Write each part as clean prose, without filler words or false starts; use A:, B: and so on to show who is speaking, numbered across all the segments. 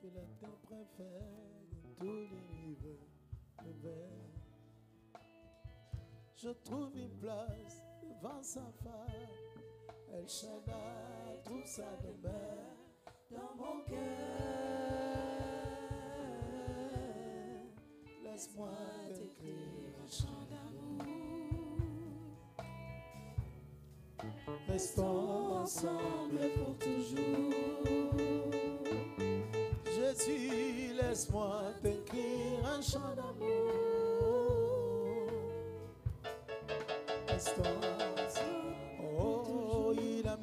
A: que la terre préfère de tous les rivers de verre. Je trouve une place devant sa femme. El Shaddai trouve sa demeure dans mon cœur. Laisse-moi t'écrire un chant d'amour. Restons ensemble pour toujours. Jésus, laisse-moi t'écrire un chant d'amour. Restons ensemble. Oh, il a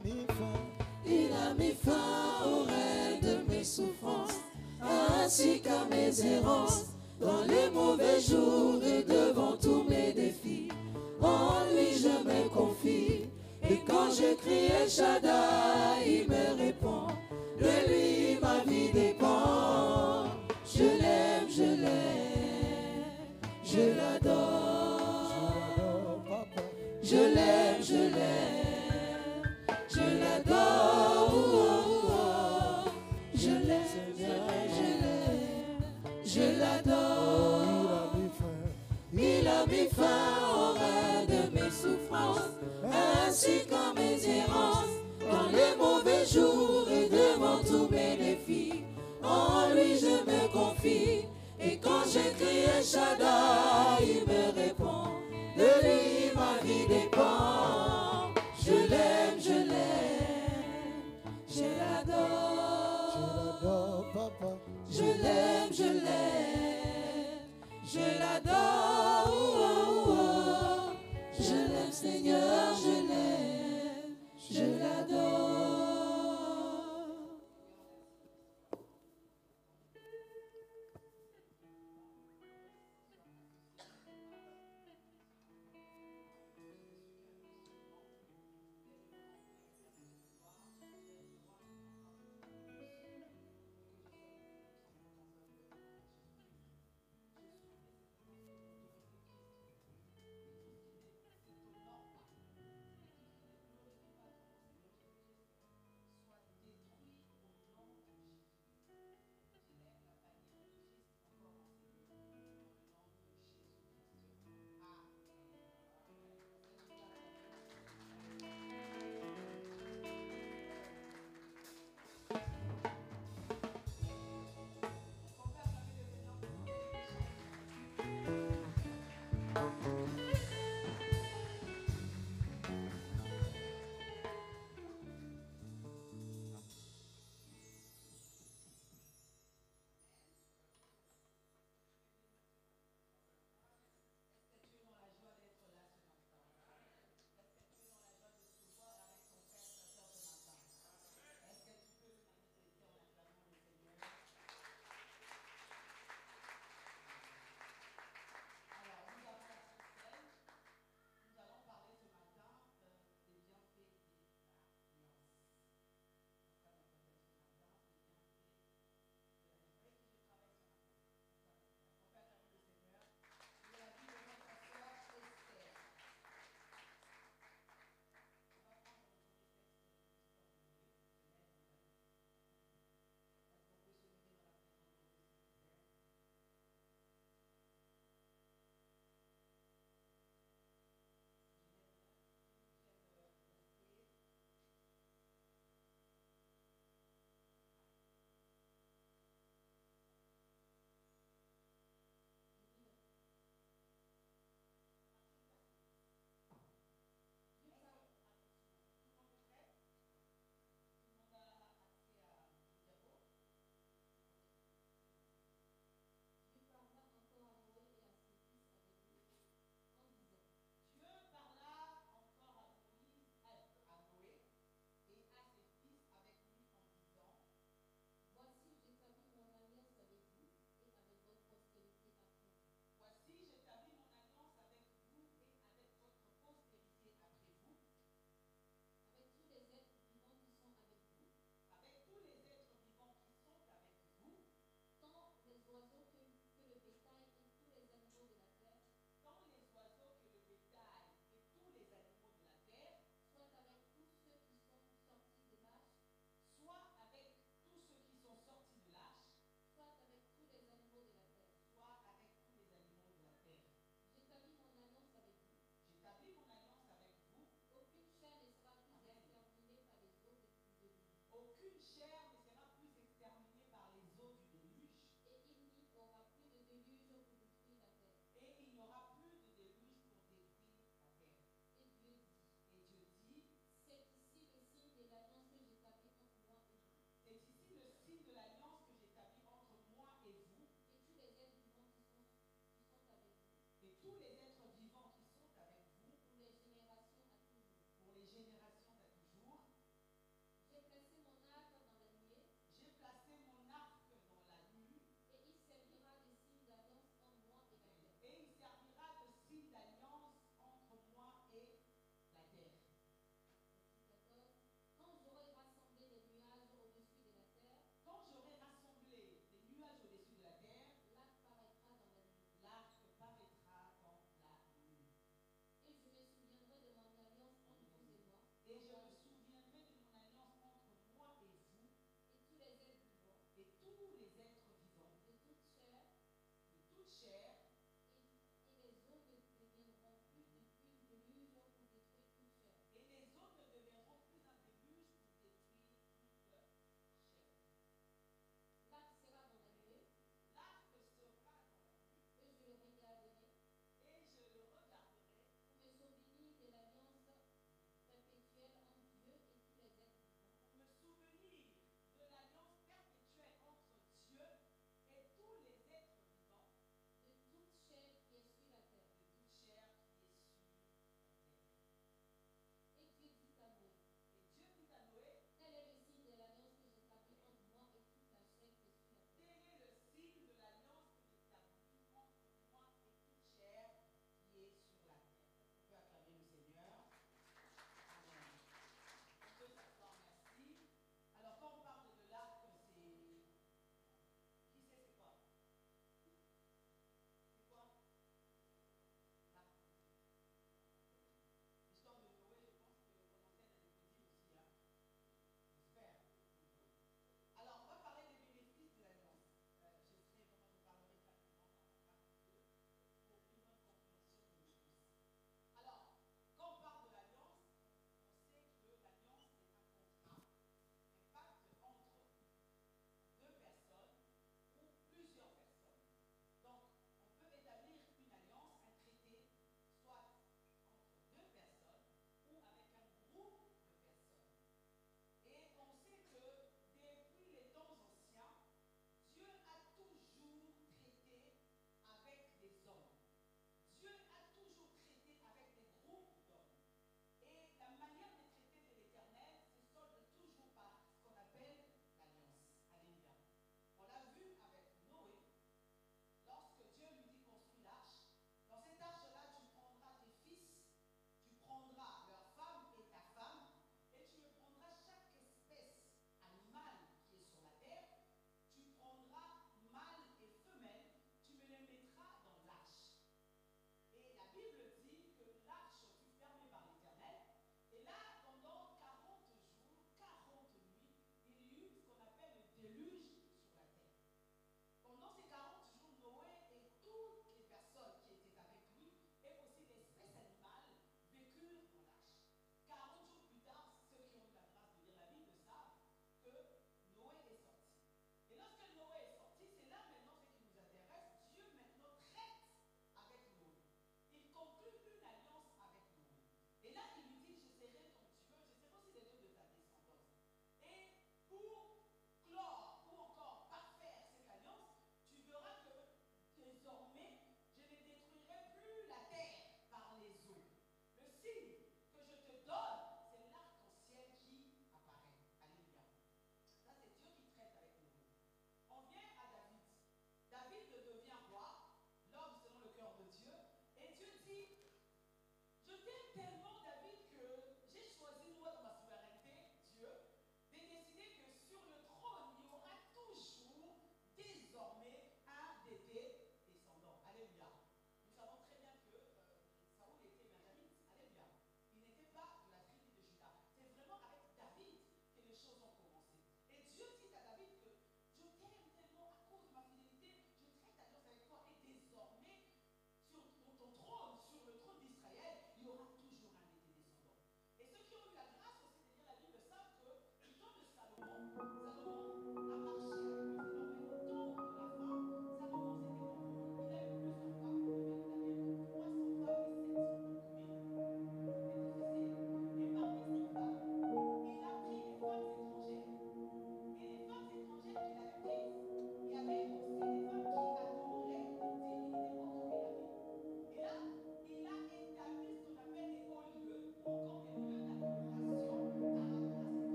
A: mis fin au règne de mes souffrances, ainsi qu'à mes errances, dans les mauvais jours et devant tous mes défis. En lui je me confie, et quand je crie El Shaddai, il me répond. De lui ma vie dépend. Je l'aime, je l'adore. Je l'aime, je l'adore. Je l'aime, je l'adore. Il a mis fin au règne de mes souffrances, ainsi qu'à mes errances, dans les mauvais jours et devant tous mes défis. En lui je me confie, et quand j'écris El Shaddai, il me répond. De lui ma vie dépend. Je l'aime, je l'adore. Je l'adore, papa. Je l'aime, je l'adore. Je l'aime, Seigneur, je l'adore.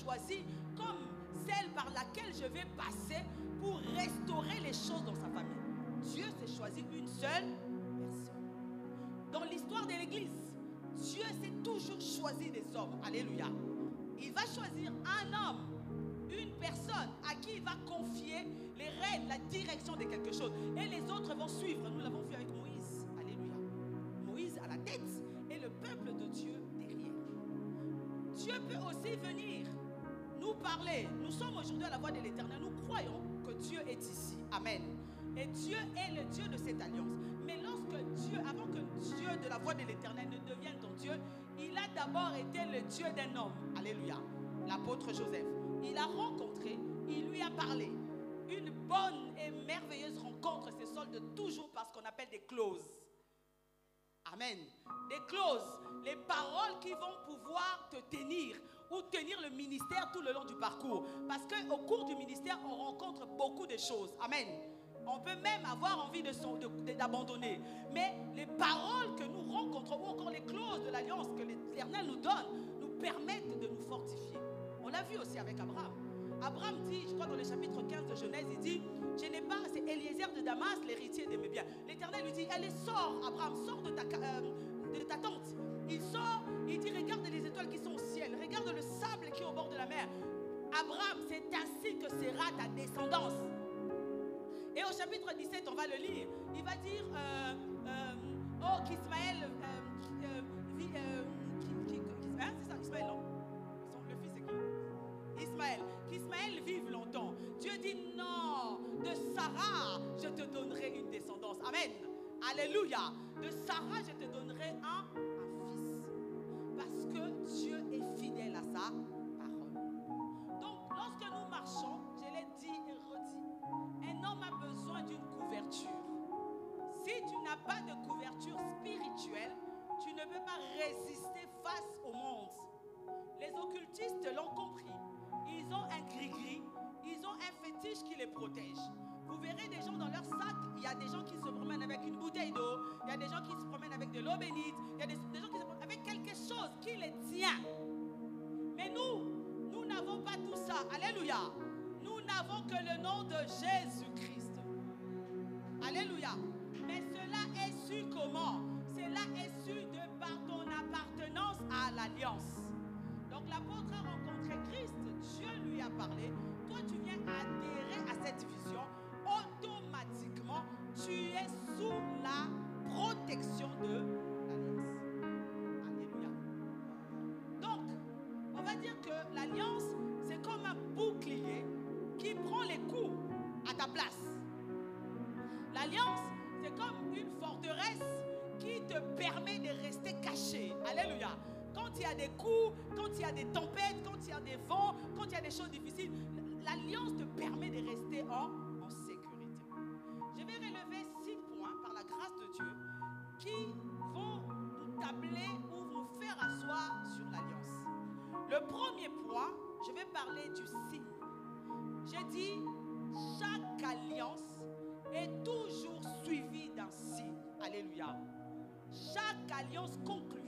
B: choisie comme celle par laquelle je vais passer pour restaurer les choses dans sa famille. Dieu s'est choisi une seule personne. Dans l'histoire de l'Église, Dieu s'est toujours choisi des hommes. Alléluia. Il va choisir un homme, une personne à qui il va confier les rênes, la direction de quelque chose. Et les autres vont suivre. Nous l'avons vu avec Moïse. Alléluia. Moïse à la tête et le peuple de Dieu derrière. Dieu peut aussi venir nous parler. Nous sommes aujourd'hui à la voix de l'Éternel. Nous croyons que Dieu est ici. Amen. Et Dieu est le Dieu de cette alliance. Mais lorsque Dieu, avant que Dieu de la voix de l'Éternel ne devienne ton Dieu, il a d'abord été le Dieu d'un homme. Alléluia. L'apôtre Joseph. Il a rencontré, il lui a parlé. Une bonne et merveilleuse rencontre se solde toujours par ce qu'on appelle des clauses. Amen. Des clauses, les paroles qui vont pouvoir te tenir ou tenir le ministère tout le long du parcours. Parce qu'au cours du ministère, on rencontre beaucoup de choses. Amen. On peut même avoir envie d'abandonner. Mais les paroles que nous rencontrons, ou encore les clauses de l'alliance que l'Éternel nous donne, nous permettent de nous fortifier. On l'a vu aussi avec Abraham. Abraham dit, je crois dans le chapitre 15 de Genèse, il dit, je n'ai pas, c'est Eliezer de Damas, l'héritier de mes biens. L'Éternel lui dit, allez, sors, Abraham, sors de ta tente. Il sort, il dit, regarde les étoiles qui sont au ciel, regarde le sable qui est au bord de la mer. Abraham, c'est ainsi que sera ta descendance. Et au chapitre 17, on va le lire, il va dire, oh, qu'Ismaël c'est ça, Ismaël, non? Le fils c'est qui? Ismaël. Qu'Ismaël vive longtemps. Dieu dit non, de Sarah, je te donnerai une descendance. Amen. Alléluia. De Sarah, je te donnerai un fils. Parce que Dieu est fidèle à sa parole. Donc, lorsque nous marchons, je l'ai dit et redit, un homme a besoin d'une couverture. Si tu n'as pas de couverture spirituelle, tu ne peux pas résister face au monde. Les occultistes l'ont compris. Ils ont un gris-gris, ils ont un fétiche qui les protège. Vous verrez des gens dans leur sac, il y a des gens qui se promènent avec une bouteille d'eau, il y a des gens qui se promènent avec de l'eau bénite, il y a des gens qui se promènent avec quelque chose qui les tient. Mais nous n'avons pas tout ça. Alléluia. Nous n'avons que le nom de Jésus-Christ. Alléluia. Mais cela est su comment? Cela est su de par ton appartenance à l'alliance. Donc l'apôtre a rencontré Christ, Dieu lui a parlé, toi tu viens adhérer à cette vision, automatiquement tu es sous la protection de l'alliance. Alléluia. Donc, on va dire que l'alliance, c'est comme un bouclier qui prend les coups à ta place. L'alliance, c'est comme une forteresse qui te permet de rester caché. Alléluia. Quand il y a des coups, quand il y a des tempêtes, quand il y a des vents, quand il y a des choses difficiles, l'alliance te permet de rester en sécurité. Je vais relever 6 points par la grâce de Dieu qui vont nous tabler ou nous faire asseoir sur l'alliance. Le premier point, je vais parler du signe. J'ai dit, chaque alliance est toujours suivie d'un signe. Alléluia. Chaque alliance conclue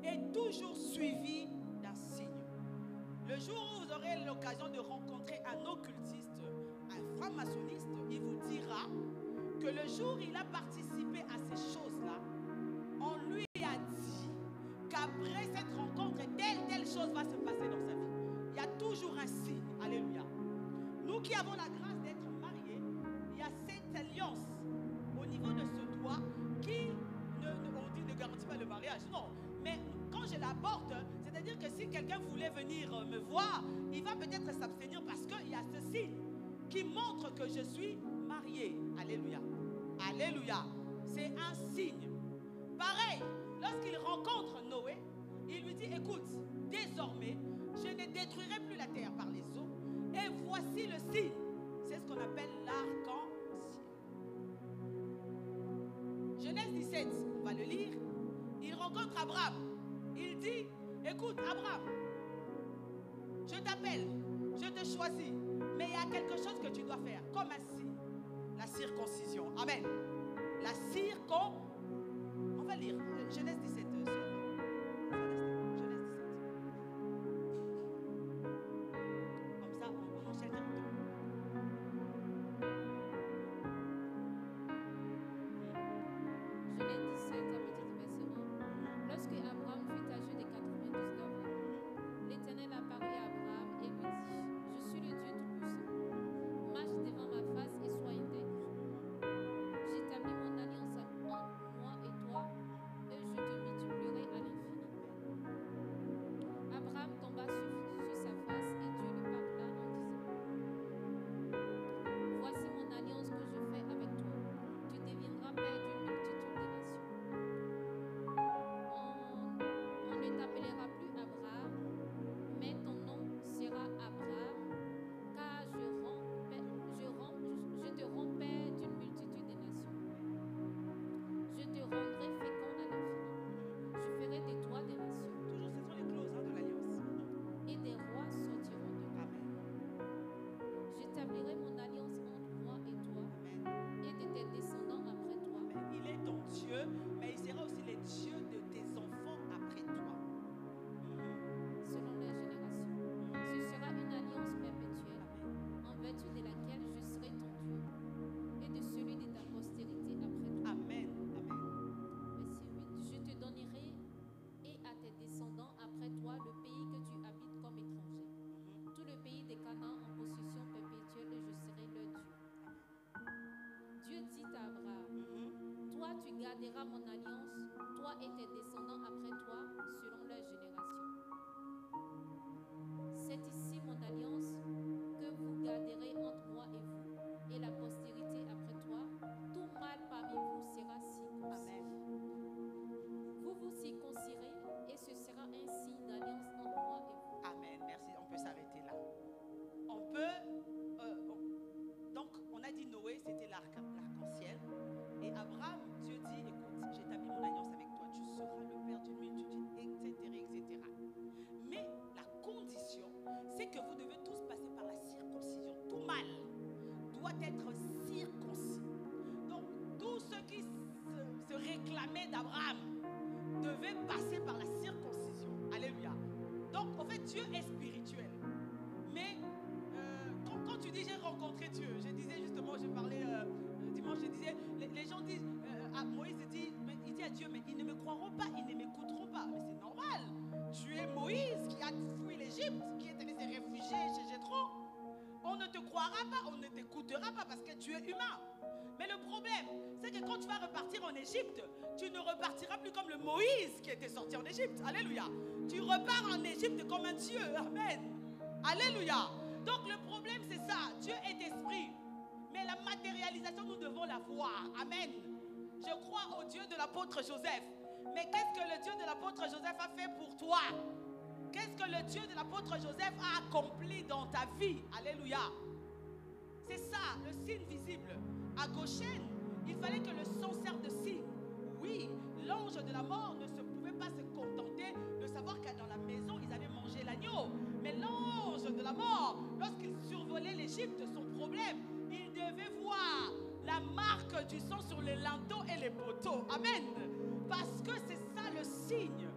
B: est toujours suivi d'un signe. Le jour où vous aurez l'occasion de rencontrer un occultiste, un franc-maçonniste, il vous dira que le jour où il a participé à ces choses-là, on lui a dit qu'après cette rencontre, telle chose va se passer dans sa vie. Il y a toujours un signe. Alléluia. Nous qui avons la grâce d'être mariés, il y a cette alliance au niveau de ce doigt qui ne garantit pas le mariage. Non. Mais quand je l'apporte, c'est-à-dire que si quelqu'un voulait venir me voir, il va peut-être s'abstenir parce qu'il y a ce signe qui montre que je suis marié. Alléluia. Alléluia. C'est un signe. Pareil, lorsqu'il rencontre Noé, il lui dit, écoute, désormais, je ne détruirai plus la terre par les eaux. Et voici le signe. C'est ce qu'on appelle l'arc-en-ciel. Genèse 17, on va le lire. Il rencontre Abraham. Il dit, écoute Abraham, je t'appelle, je te choisis, mais il y a quelque chose que tu dois faire, comme un signe. La circoncision. Amen. La circoncision. On va lire Genèse 17. Genèse 17.
C: garderas mon alliance, toi et tes descendants après toi, selon leur génération. C'est ici mon alliance que vous garderez entre moi et vous, et la postérité après toi. Tout mâle parmi vous sera circoncis.
B: Amen.
C: Vous vous circoncirez, et ce sera un signe d'alliance entre moi et vous.
B: Amen. Merci. On peut s'arrêter là. On peut. Donc, on a dit Noé, c'était l'arc-en-ciel. Et Abraham, Dieu dit, écoute, j'établis mon alliance avec toi. Tu seras le père d'une multitude, etc., etc. Mais la condition, c'est que vous devez tous passer par la circoncision. Tout mâle doit être circoncis. Donc, tous ceux qui se réclamaient d'Abraham devaient passer par la circoncision. Alléluia. Donc, en fait, Dieu est spirituel. Mais quand tu dis j'ai rencontré Dieu, je disais justement, je parlais dimanche, je disais, les gens disent, à Moïse il dit à Dieu, mais ils ne me croiront pas, ils ne m'écouteront pas. Mais c'est normal. Tu es Moïse qui a fui l'Égypte, qui est allé se réfugier chez Jéthro. On ne te croira pas, on ne t'écoutera pas parce que tu es humain. Mais le problème, c'est que quand tu vas repartir en Égypte, tu ne repartiras plus comme le Moïse qui était sorti en Égypte. Alléluia. Tu repars en Égypte comme un Dieu. Amen. Alléluia. Donc le problème, c'est ça. Dieu est esprit. Mais la matérialisation, nous devons la voir. Amen. Je crois au Dieu de l'apôtre Joseph. Mais qu'est-ce que le Dieu de l'apôtre Joseph a fait pour toi? Qu'est-ce que le Dieu de l'apôtre Joseph a accompli dans ta vie? Alléluia. C'est ça, le signe visible. À Goshen, il fallait que le sang serve de signe. Oui, l'ange de la mort ne pouvait pas se contenter de savoir que dans la maison, ils avaient mangé l'agneau. Mais l'ange de la mort, lorsqu'il survolait l'Égypte, son problème, il devait voir la marque du sang sur les linteaux et les poteaux. Amen. Parce que c'est ça le signe.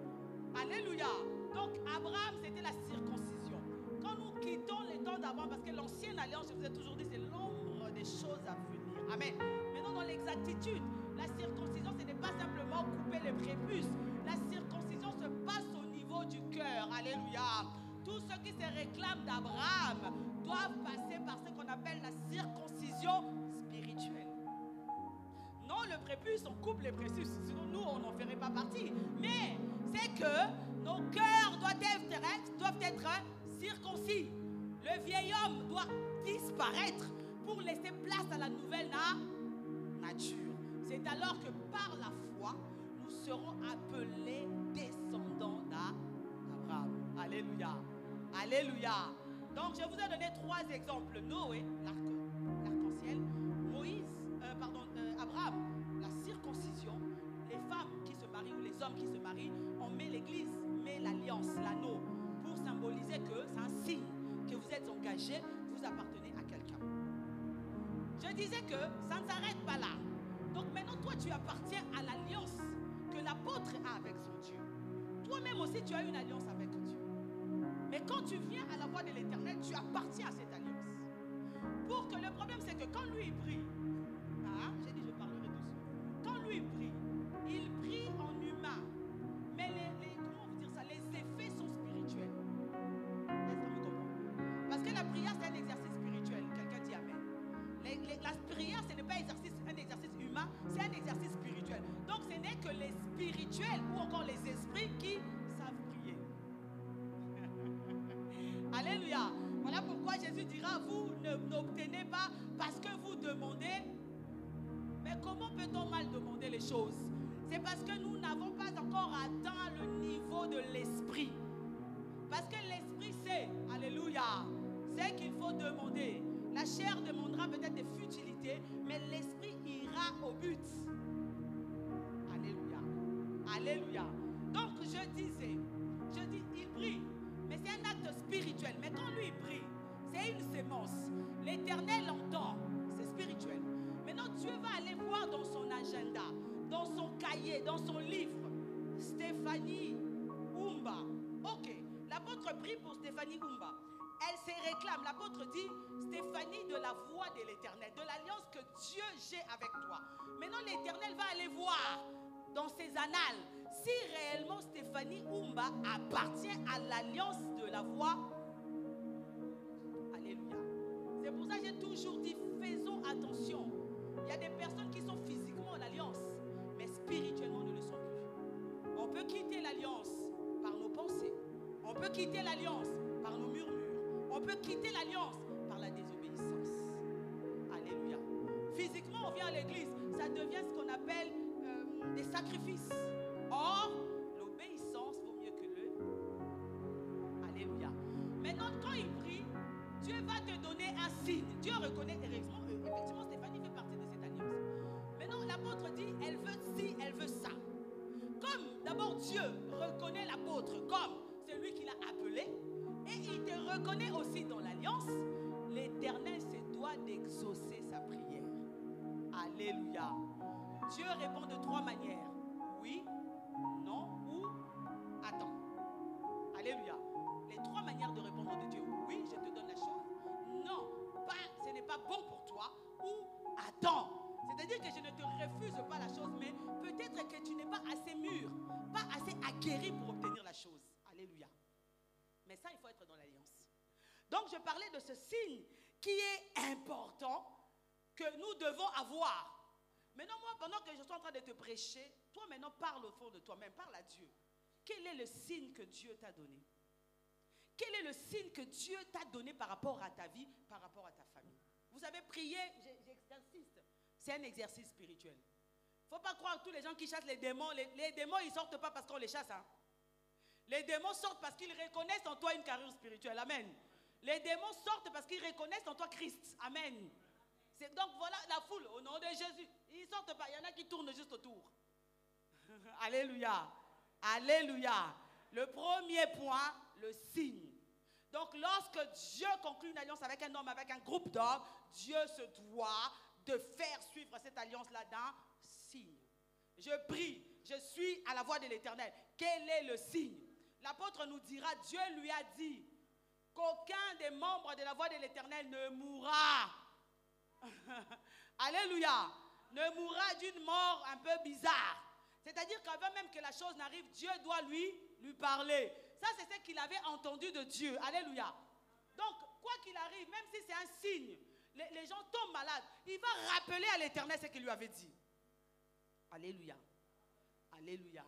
B: Alléluia. Donc Abraham, c'était la circoncision. Quand nous quittons les temps d'Abraham, parce que l'ancienne alliance, je vous ai toujours dit, c'est l'ombre des choses à venir. Amen. Maintenant, dans l'exactitude, la circoncision, ce n'est pas simplement couper les prépuces. La circoncision se passe au niveau du cœur. Alléluia. Tous ceux qui se réclament d'Abraham doivent passer par ce qu'on appelle la circoncision spirituelle. Non, le prépuce, on coupe les prépuces. Sinon, nous, on n'en ferait pas partie. Mais c'est que nos cœurs doivent être circoncis. Le vieil homme doit disparaître pour laisser place à la nouvelle nature. C'est alors que par la foi, nous serons appelés descendants d'Abraham. Alléluia. Alléluia. Donc, je vous ai donné 3 exemples. Noé, l'arc-en-ciel. Abraham, la circoncision. Les femmes qui se marient ou les hommes qui se marient, on met l'église, met l'alliance, l'anneau, pour symboliser que c'est un signe que vous êtes engagés, vous appartenez à quelqu'un. Je disais que ça ne s'arrête pas là. Donc maintenant, toi, tu appartiens à l'alliance que l'apôtre a avec son Dieu. Toi-même aussi, tu as une alliance avec Dieu. Mais quand tu viens à la voix de l'Éternel, tu appartiens à cette alliance. Pour que le problème, c'est que quand lui, il prie, j'ai dit je parlerai doucement. Quand lui, il prie en humain. Mais comment vous dire ça? Les effets sont spirituels. Est-ce que vous comprenez? Parce que la prière, c'est un exercice spirituel. Quelqu'un dit amen. La prière, ce n'est pas un exercice humain, c'est un exercice spirituel. Donc, ce n'est que les spirituels ou encore les esprits qui savent prier. Alléluia. Voilà pourquoi Jésus dira, vous n'obtenez pas parce que vous demandez. Mais comment peut-on mal demander les choses? C'est parce que nous n'avons pas encore atteint le niveau de l'esprit. Parce que l'esprit sait, alléluia, c'est qu'il faut demander. La chair demandera peut-être des futilités, mais l'esprit ira au but. Alléluia. Alléluia. Donc je dis, il prie, mais c'est un acte spirituel. Mais quand lui prie, c'est une sémence. L'Éternel entend, c'est spirituel. Maintenant, Dieu va aller voir dans son agenda, dans son cahier, dans son livre, Stéphanie Oumba. Ok, l'apôtre prie pour Stéphanie Oumba. Elle se réclame, l'apôtre dit, Stéphanie, de la voix de l'Éternel, de l'alliance que Dieu j'ai avec toi. Maintenant, l'Éternel va aller voir dans ses annales si réellement Stéphanie Oumba appartient à l'alliance de la voix. Alléluia. C'est pour ça que j'ai toujours dit, faisons attention. Il y a des personnes qui sont physiquement en alliance, mais spirituellement ne le sont plus. On peut quitter l'alliance par nos pensées. On peut quitter l'alliance par nos murmures. On peut quitter l'alliance par la désobéissance. Alléluia. Physiquement, on vient à l'église, ça devient ce qu'on appelle des sacrifices. Or, l'obéissance vaut mieux que le... Alléluia. Maintenant, quand il prie, Dieu va te donner un signe. Dieu reconnaît, effectivement, Stéphanie fait partie de cette alliance. Maintenant, l'apôtre dit, elle veut ci, elle veut ça. Comme d'abord Dieu reconnaît l'apôtre comme celui qu'il a appelé, et il te reconnaît aussi dans l'alliance, l'Éternel se doit d'exaucer sa prière. Alléluia. Dieu répond de 3 manières. Oui, non ou attends. Alléluia. Les 3 manières de répondre de Dieu. Oui, je te donne la chose. Non, pas, ce n'est pas bon pour toi. Ou attends. C'est-à-dire que je ne te refuse pas la chose, mais peut-être que tu n'es pas assez mûr, pas assez aguerri pour obtenir la chose. Alléluia. Mais ça, il faut être dans l'alliance. Donc, je parlais de ce signe qui est important, que nous devons avoir. Maintenant, moi, pendant que je suis en train de te prêcher, toi maintenant parle au fond de toi-même, parle à Dieu. Quel est le signe que Dieu t'a donné? Quel est le signe que Dieu t'a donné par rapport à ta vie, par rapport à ta famille? Vous avez prié, j'insiste, c'est un exercice spirituel. Il ne faut pas croire que tous les gens qui chassent les démons, les démons, ils ne sortent pas parce qu'on les chasse. Hein? Les démons sortent parce qu'ils reconnaissent en toi une carrure spirituelle. Amen. Les démons sortent parce qu'ils reconnaissent en toi Christ. Amen. Donc voilà la foule, au nom de Jésus. Ils ne sortent pas, il y en a qui tournent juste autour. Alléluia. Alléluia. Le premier point, le signe. Donc lorsque Dieu conclut une alliance avec un homme, avec un groupe d'hommes, Dieu se doit de faire suivre cette alliance-là d'un signe. Je prie, je suis à la voix de l'Éternel. Quel est le signe? L'apôtre nous dira, Dieu lui a dit qu'aucun des membres de la voix de l'Éternel ne mourra. Alléluia. Ne mourra d'une mort un peu bizarre. C'est-à-dire qu'avant même que la chose n'arrive, Dieu doit lui parler. Ça, c'est ce qu'il avait entendu de Dieu. Alléluia. Donc, quoi qu'il arrive, même si c'est un signe, les gens tombent malades, il va rappeler à l'Éternel ce qu'il lui avait dit. Alléluia. Alléluia.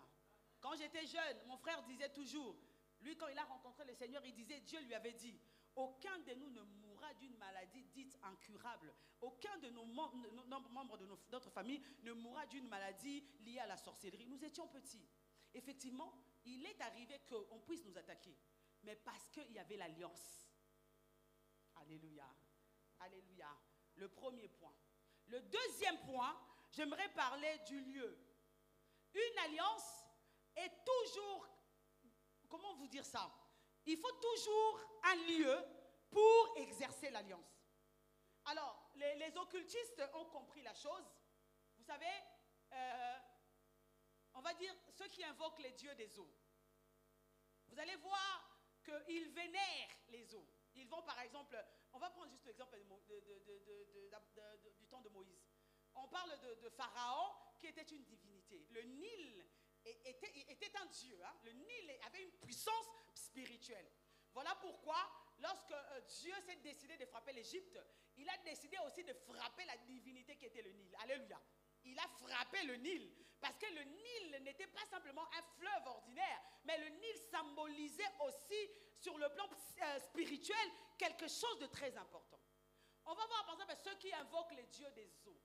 B: Quand j'étais jeune, mon frère disait toujours, lui quand il a rencontré le Seigneur, il disait, Dieu lui avait dit, aucun de nous ne mourra d'une maladie dite incurable. Aucun de nos membres de notre famille ne mourra d'une maladie liée à la sorcellerie. Nous étions petits. Effectivement, il est arrivé qu'on puisse nous attaquer. Mais parce qu'il y avait l'alliance. Alléluia. Alléluia. Le premier point. Le deuxième point, j'aimerais parler du lieu. Une alliance est toujours, comment vous dire ça? Il faut toujours un lieu pour exercer l'alliance. Alors, les occultistes ont compris la chose. Vous savez, on va dire ceux qui invoquent les dieux des eaux. Vous allez voir qu'ils vénèrent les eaux. Ils vont par exemple, on va prendre juste l'exemple du temps de Moïse. On parle de Pharaon qui était une divinité. Le Nil était un dieu. Hein? Le Nil avait une puissance spirituelle. Voilà pourquoi, lorsque Dieu s'est décidé de frapper l'Égypte, il a décidé aussi de frapper la divinité qui était le Nil. Alléluia. Il a frappé le Nil. Parce que le Nil n'était pas simplement un fleuve ordinaire, mais le Nil symbolisait aussi, sur le plan spirituel, quelque chose de très important. On va voir par exemple ceux qui invoquent les dieux des eaux.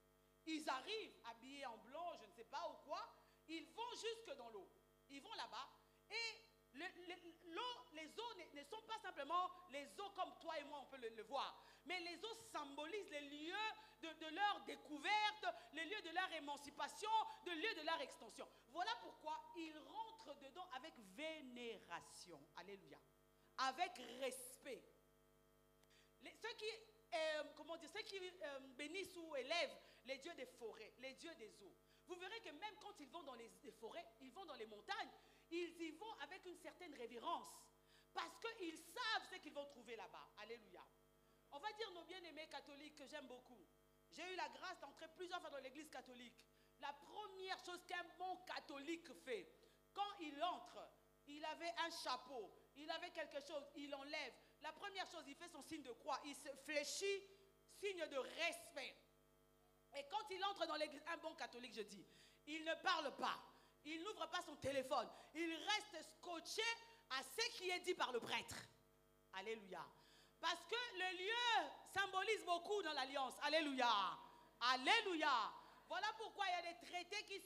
B: Ils arrivent habillés en blanc, je ne sais pas ou quoi, ils vont jusque dans l'eau. Ils vont là-bas et les eaux ne sont pas simplement les eaux comme toi et moi on peut le voir, mais les eaux symbolisent les lieux de leur découverte, les lieux de leur émancipation, les lieux de leur extension. Voilà pourquoi ils rentrent dedans avec vénération. Alléluia. Avec respect. Ceux qui bénissent ou élèvent les dieux des forêts, les dieux des eaux, vous verrez que même quand ils vont dans les forêts, ils vont dans les montagnes, ils y vont avec une certaine révérence. Parce qu'ils savent ce qu'ils vont trouver là-bas. Alléluia. On va dire nos bien-aimés catholiques que j'aime beaucoup. J'ai eu la grâce d'entrer plusieurs fois dans l'église catholique. La première chose qu'un bon catholique fait, quand il entre, il avait un chapeau, il avait quelque chose, il enlève. La première chose, il fait son signe de croix, il se fléchit, signe de respect. Et quand il entre dans l'église, un bon catholique, je dis, Il ne parle pas. Il n'ouvre pas son téléphone. Il reste scotché à ce qui est dit par le prêtre. Alléluia. Parce que le lieu symbolise beaucoup dans l'alliance. Alléluia. Alléluia. Voilà pourquoi il y a des traités qui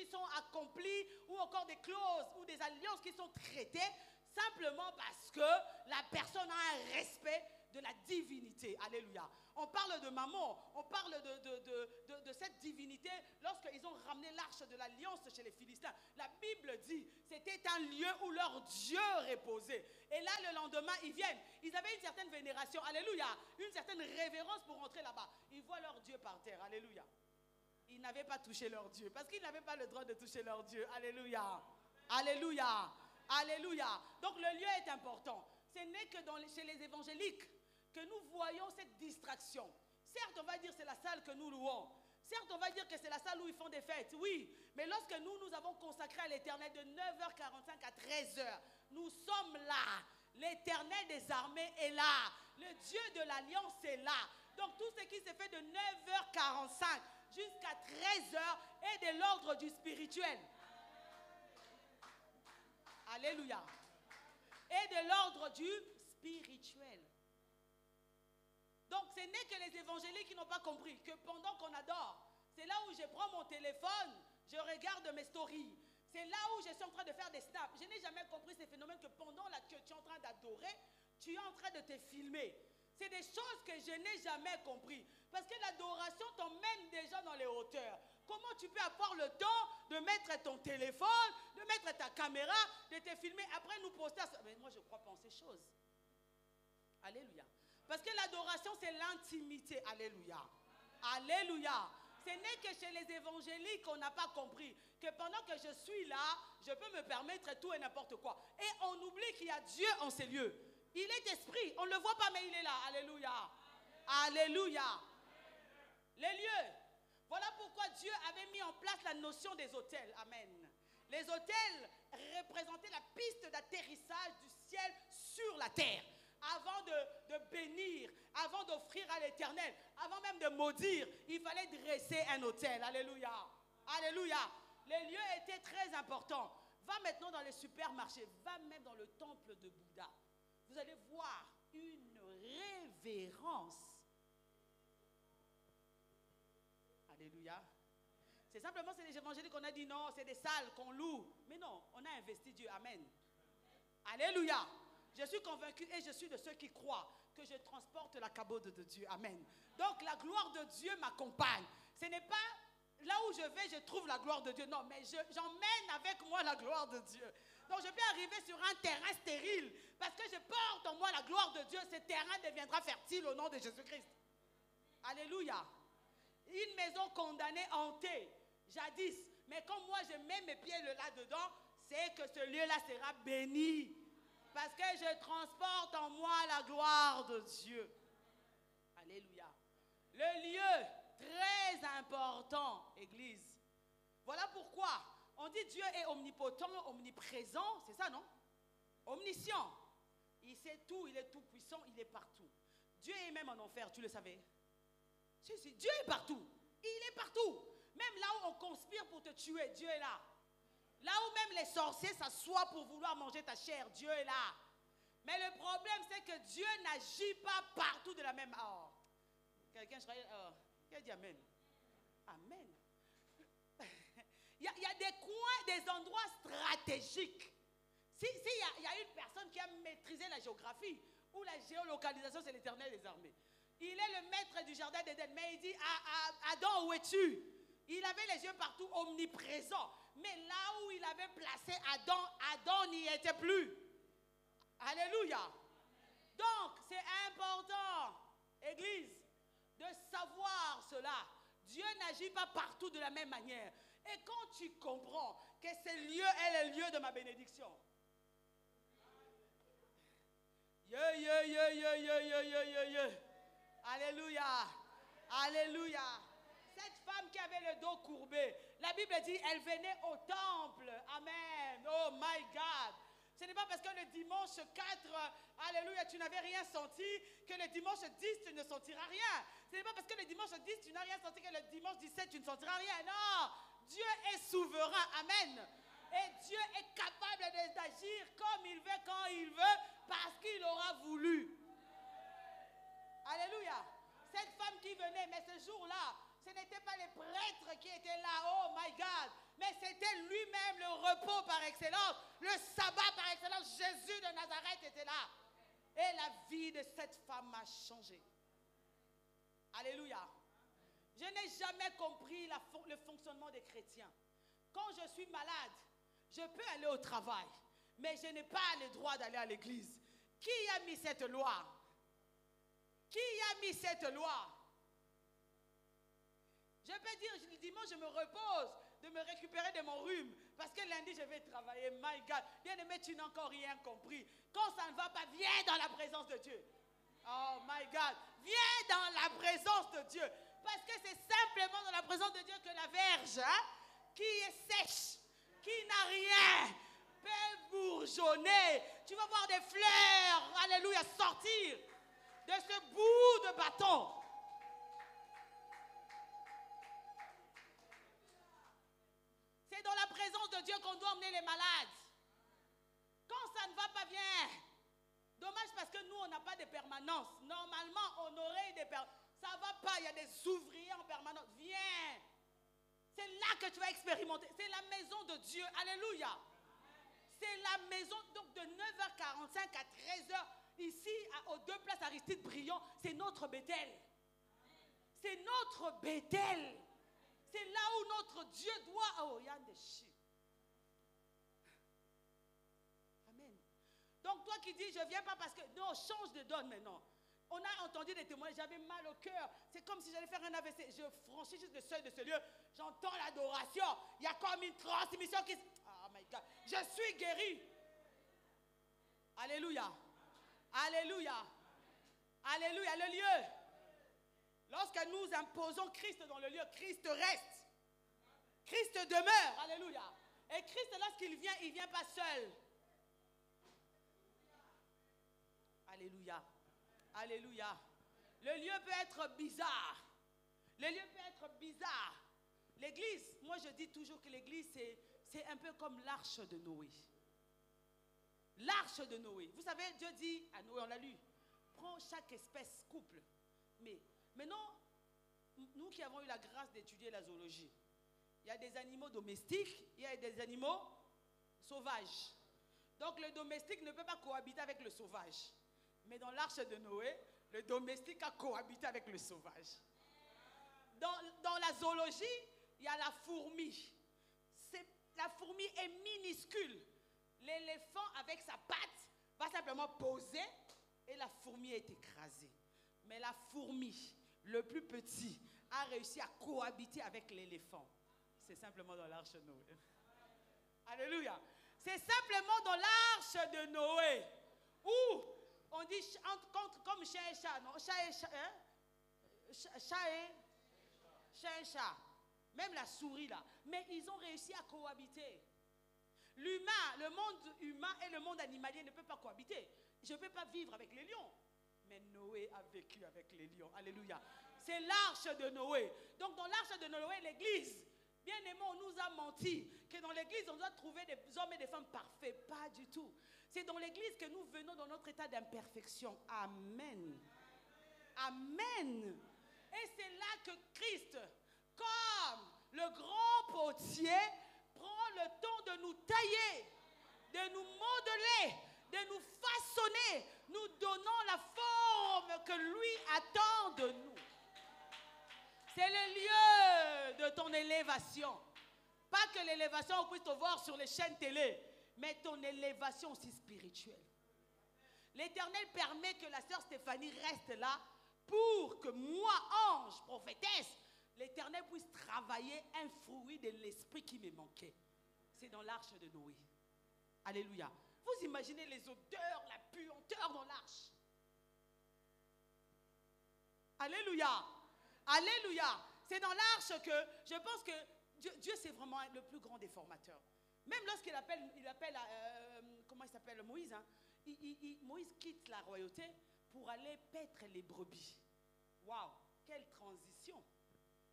B: sont accomplis, ou encore des clauses ou des alliances qui sont traitées simplement parce que la personne a un respect de la divinité. Alléluia. On parle de Mammon, on parle de cette divinité lorsqu'ils ont ramené l'arche de l'alliance chez les Philistins. La Bible dit c'était un lieu où leur Dieu reposait. Et là, le lendemain, ils viennent. Ils avaient une certaine vénération. Alléluia. Une certaine révérence pour rentrer là-bas. Ils voient leur Dieu par terre. Alléluia. Ils n'avaient pas touché leur Dieu parce qu'ils n'avaient pas le droit de toucher leur Dieu. Alléluia. Alléluia. Alléluia. Donc le lieu est important. Ce n'est que chez les évangéliques que nous voyons cette distraction. Certes, on va dire que c'est la salle que nous louons. Certes, on va dire que c'est la salle où ils font des fêtes. Oui, mais lorsque nous avons consacré à l'Éternel de 9h45 à 13h, nous sommes là. L'Éternel des armées est là. Le Dieu de l'Alliance est là. Donc tout ce qui se fait de 9h45 jusqu'à 13h est de l'ordre du spirituel. Alléluia. Et de l'ordre du spirituel. Donc ce n'est que les évangéliques qui n'ont pas compris que pendant qu'on adore, c'est là où je prends mon téléphone, je regarde mes stories. C'est là où je suis en train de faire des snaps. Je n'ai jamais compris ces phénomènes que pendant que tu es en train d'adorer, tu es en train de te filmer. C'est des choses que je n'ai jamais compris. Parce que l'adoration t'emmène déjà dans les hauteurs. Comment tu peux avoir le temps de mettre ton téléphone, de mettre ta caméra, de te filmer, après nous poster ça? Mais moi, je crois pas en ces choses. Alléluia. Parce que l'adoration, c'est l'intimité. Alléluia. Alléluia. Ce n'est que chez les évangéliques qu'on n'a pas compris que pendant que je suis là, je peux me permettre tout et n'importe quoi. Et on oublie qu'il y a Dieu en ces lieux. Il est esprit. On ne le voit pas, mais il est là. Alléluia. Alléluia. Les lieux. Voilà pourquoi Dieu avait mis en place la notion des autels. Amen. Les autels représentaient la piste d'atterrissage du ciel sur la terre. Avant de bénir, avant d'offrir à l'Éternel, avant même de maudire, il fallait dresser un autel. Alléluia. Alléluia. Les lieux étaient très importants. Va maintenant dans les supermarchés, va même dans le temple de Bouddha. Vous allez voir une révérence. Alléluia. C'est simplement c'est les évangéliques qu'on a dit non, c'est des salles qu'on loue. Mais non, on a investi Dieu. Amen. Alléluia. Je suis convaincu et je suis de ceux qui croient que je transporte la cabode de Dieu. Amen. Donc la gloire de Dieu m'accompagne. Ce n'est pas là où je vais, je trouve la gloire de Dieu. Non, mais j'emmène avec moi la gloire de Dieu. Donc je peux arriver sur un terrain stérile parce que je porte en moi la gloire de Dieu. Ce terrain deviendra fertile au nom de Jésus-Christ. Alléluia. Une maison condamnée, hantée, jadis. Mais quand moi je mets mes pieds là-dedans, c'est que ce lieu-là sera béni. Parce que je transporte en moi la gloire de Dieu. Alléluia. Le lieu, très important, Église. Voilà pourquoi on dit Dieu est omnipotent, omniprésent, c'est ça, non? Omniscient. Il sait tout, il est tout puissant, il est partout. Dieu est même en enfer, tu le savais? Si, Dieu est partout. Il est partout. Même là où on conspire pour te tuer, Dieu est là. Là où même les sorciers s'assoient pour vouloir manger ta chair, Dieu est là. Mais le problème, c'est que Dieu n'agit pas partout de la même heure. Quelqu'un serait... qui a dit Amen? Amen. Il y a des coins, des endroits stratégiques. Il y a une personne qui a maîtrisé la géographie, ou la géolocalisation, c'est l'Éternel des armées. Il est le maître du jardin d'Éden, mais il dit, Adam, où es-tu? Il avait les yeux partout, omniprésent. Mais là où il avait placé Adam, Adam n'y était plus. Alléluia. Donc, c'est important, Église, de savoir cela. Dieu n'agit pas partout de la même manière. Et quand tu comprends que ce lieu est le lieu de ma bénédiction. Alléluia. Alléluia. Cette femme qui avait le dos courbé, la Bible dit, elle venait au temple. Amen. Oh my God. Ce n'est pas parce que le dimanche 4, alléluia, tu n'avais rien senti, que le dimanche 10, tu ne sentiras rien. Ce n'est pas parce que le dimanche 10, tu n'as rien senti, que le dimanche 17, tu ne sentiras rien. Non. Dieu est souverain. Amen. Et Dieu est capable d'agir comme il veut, quand il veut, parce qu'il aura voulu. Alléluia. Cette femme qui venait, mais ce jour-là, ce n'était pas les prêtres qui étaient là, oh my God, mais c'était lui-même le repos par excellence, le sabbat par excellence. Jésus de Nazareth était là. Et la vie de cette femme a changé. Alléluia. Je n'ai jamais compris le fonctionnement des chrétiens. Quand je suis malade, je peux aller au travail, mais je n'ai pas le droit d'aller à l'église. Qui a mis cette loi? Qui a mis cette loi? Je peux dire, le dimanche, je me repose de me récupérer de mon rhume, parce que lundi, je vais travailler. My God, bien-aimé, tu n'as encore rien compris. Quand ça ne va pas, viens dans la présence de Dieu. Oh my God, viens dans la présence de Dieu. Parce que c'est simplement dans la présence de Dieu que la verge, qui est sèche, qui n'a rien, peut bourgeonner. Tu vas voir des fleurs, alléluia, sortir de ce bout de bâton. C'est dans la présence de Dieu qu'on doit emmener les malades. Quand ça ne va pas bien, dommage parce que nous, on n'a pas de permanence. Normalement, on aurait des permanences. Ça ne va pas, il y a des ouvriers en permanence. Viens. C'est là que tu vas expérimenter. C'est la maison de Dieu. Alléluia. C'est la maison, donc de 9h45 à 13h, ici, aux 2 places Aristide Briand, c'est notre Bethel. C'est notre Bethel. C'est là où notre Dieu doit... Oh, il y a des chiens. Amen. Donc toi qui dis, je ne viens pas parce que... Non, change de donne maintenant. On a entendu des témoignages, j'avais mal au cœur. C'est comme si j'allais faire un AVC. Je franchis juste le seuil de ce lieu. J'entends l'adoration. Il y a comme une transmission qui... Oh my God. Je suis guéri. Alléluia. Alléluia. Alléluia. Le lieu. Lorsque nous imposons Christ dans le lieu, Christ reste. Christ demeure. Alléluia. Et Christ, lorsqu'il vient, il ne vient pas seul. Alléluia. Alléluia. Le lieu peut être bizarre. Le lieu peut être bizarre. L'église, moi je dis toujours que l'église, c'est un peu comme l'arche de Noé. L'arche de Noé. Vous savez, Dieu dit à Noé, on l'a lu, prends chaque espèce, couple. Mais maintenant, nous qui avons eu la grâce d'étudier la zoologie, il y a des animaux domestiques, il y a des animaux sauvages. Donc le domestique ne peut pas cohabiter avec le sauvage. Mais dans l'arche de Noé, le domestique a cohabité avec le sauvage. Dans la zoologie, il y a la fourmi. La fourmi est minuscule. L'éléphant, avec sa patte, va simplement poser et la fourmi est écrasée. Mais la fourmi, le plus petit, a réussi à cohabiter avec l'éléphant. C'est simplement dans l'arche de Noé. Alléluia. C'est simplement dans l'arche de Noé où on dit comme chien et chat, non? Chat et chat, hein? Chat et chat. Même la souris là. Mais ils ont réussi à cohabiter. L'humain, le monde humain et le monde animalier ne peuvent pas cohabiter. Je ne peux pas vivre avec les lions. Mais Noé a vécu avec les lions. Alléluia. C'est l'arche de Noé. Donc dans l'arche de Noé, l'église, bien aimé, on nous a menti que dans l'église, on doit trouver des hommes et des femmes parfaits. Pas du tout. C'est dans l'église que nous venons dans notre état d'imperfection. Amen. Amen. Et c'est là que Christ, comme le grand potier, prend le temps de nous tailler, de nous modeler, de nous façonner, nous donnant la forme que lui attend de nous. C'est le lieu de ton élévation. Pas que l'élévation, on puisse te voir sur les chaînes télé, mais ton élévation aussi spirituelle. L'Éternel permet que la sœur Stéphanie reste là pour que moi, ange, prophétesse, l'Éternel puisse travailler un fruit de l'esprit qui me manquait. C'est dans l'arche de Noé. Alléluia. Vous imaginez les odeurs, la puanteur dans l'arche. Alléluia. Alléluia. C'est dans l'arche que je pense que Dieu c'est vraiment le plus grand des formateurs. Même lorsqu'il appelle comment il s'appelle, Moïse, hein, Moïse quitte la royauté pour aller paître les brebis. Waouh, quelle transition.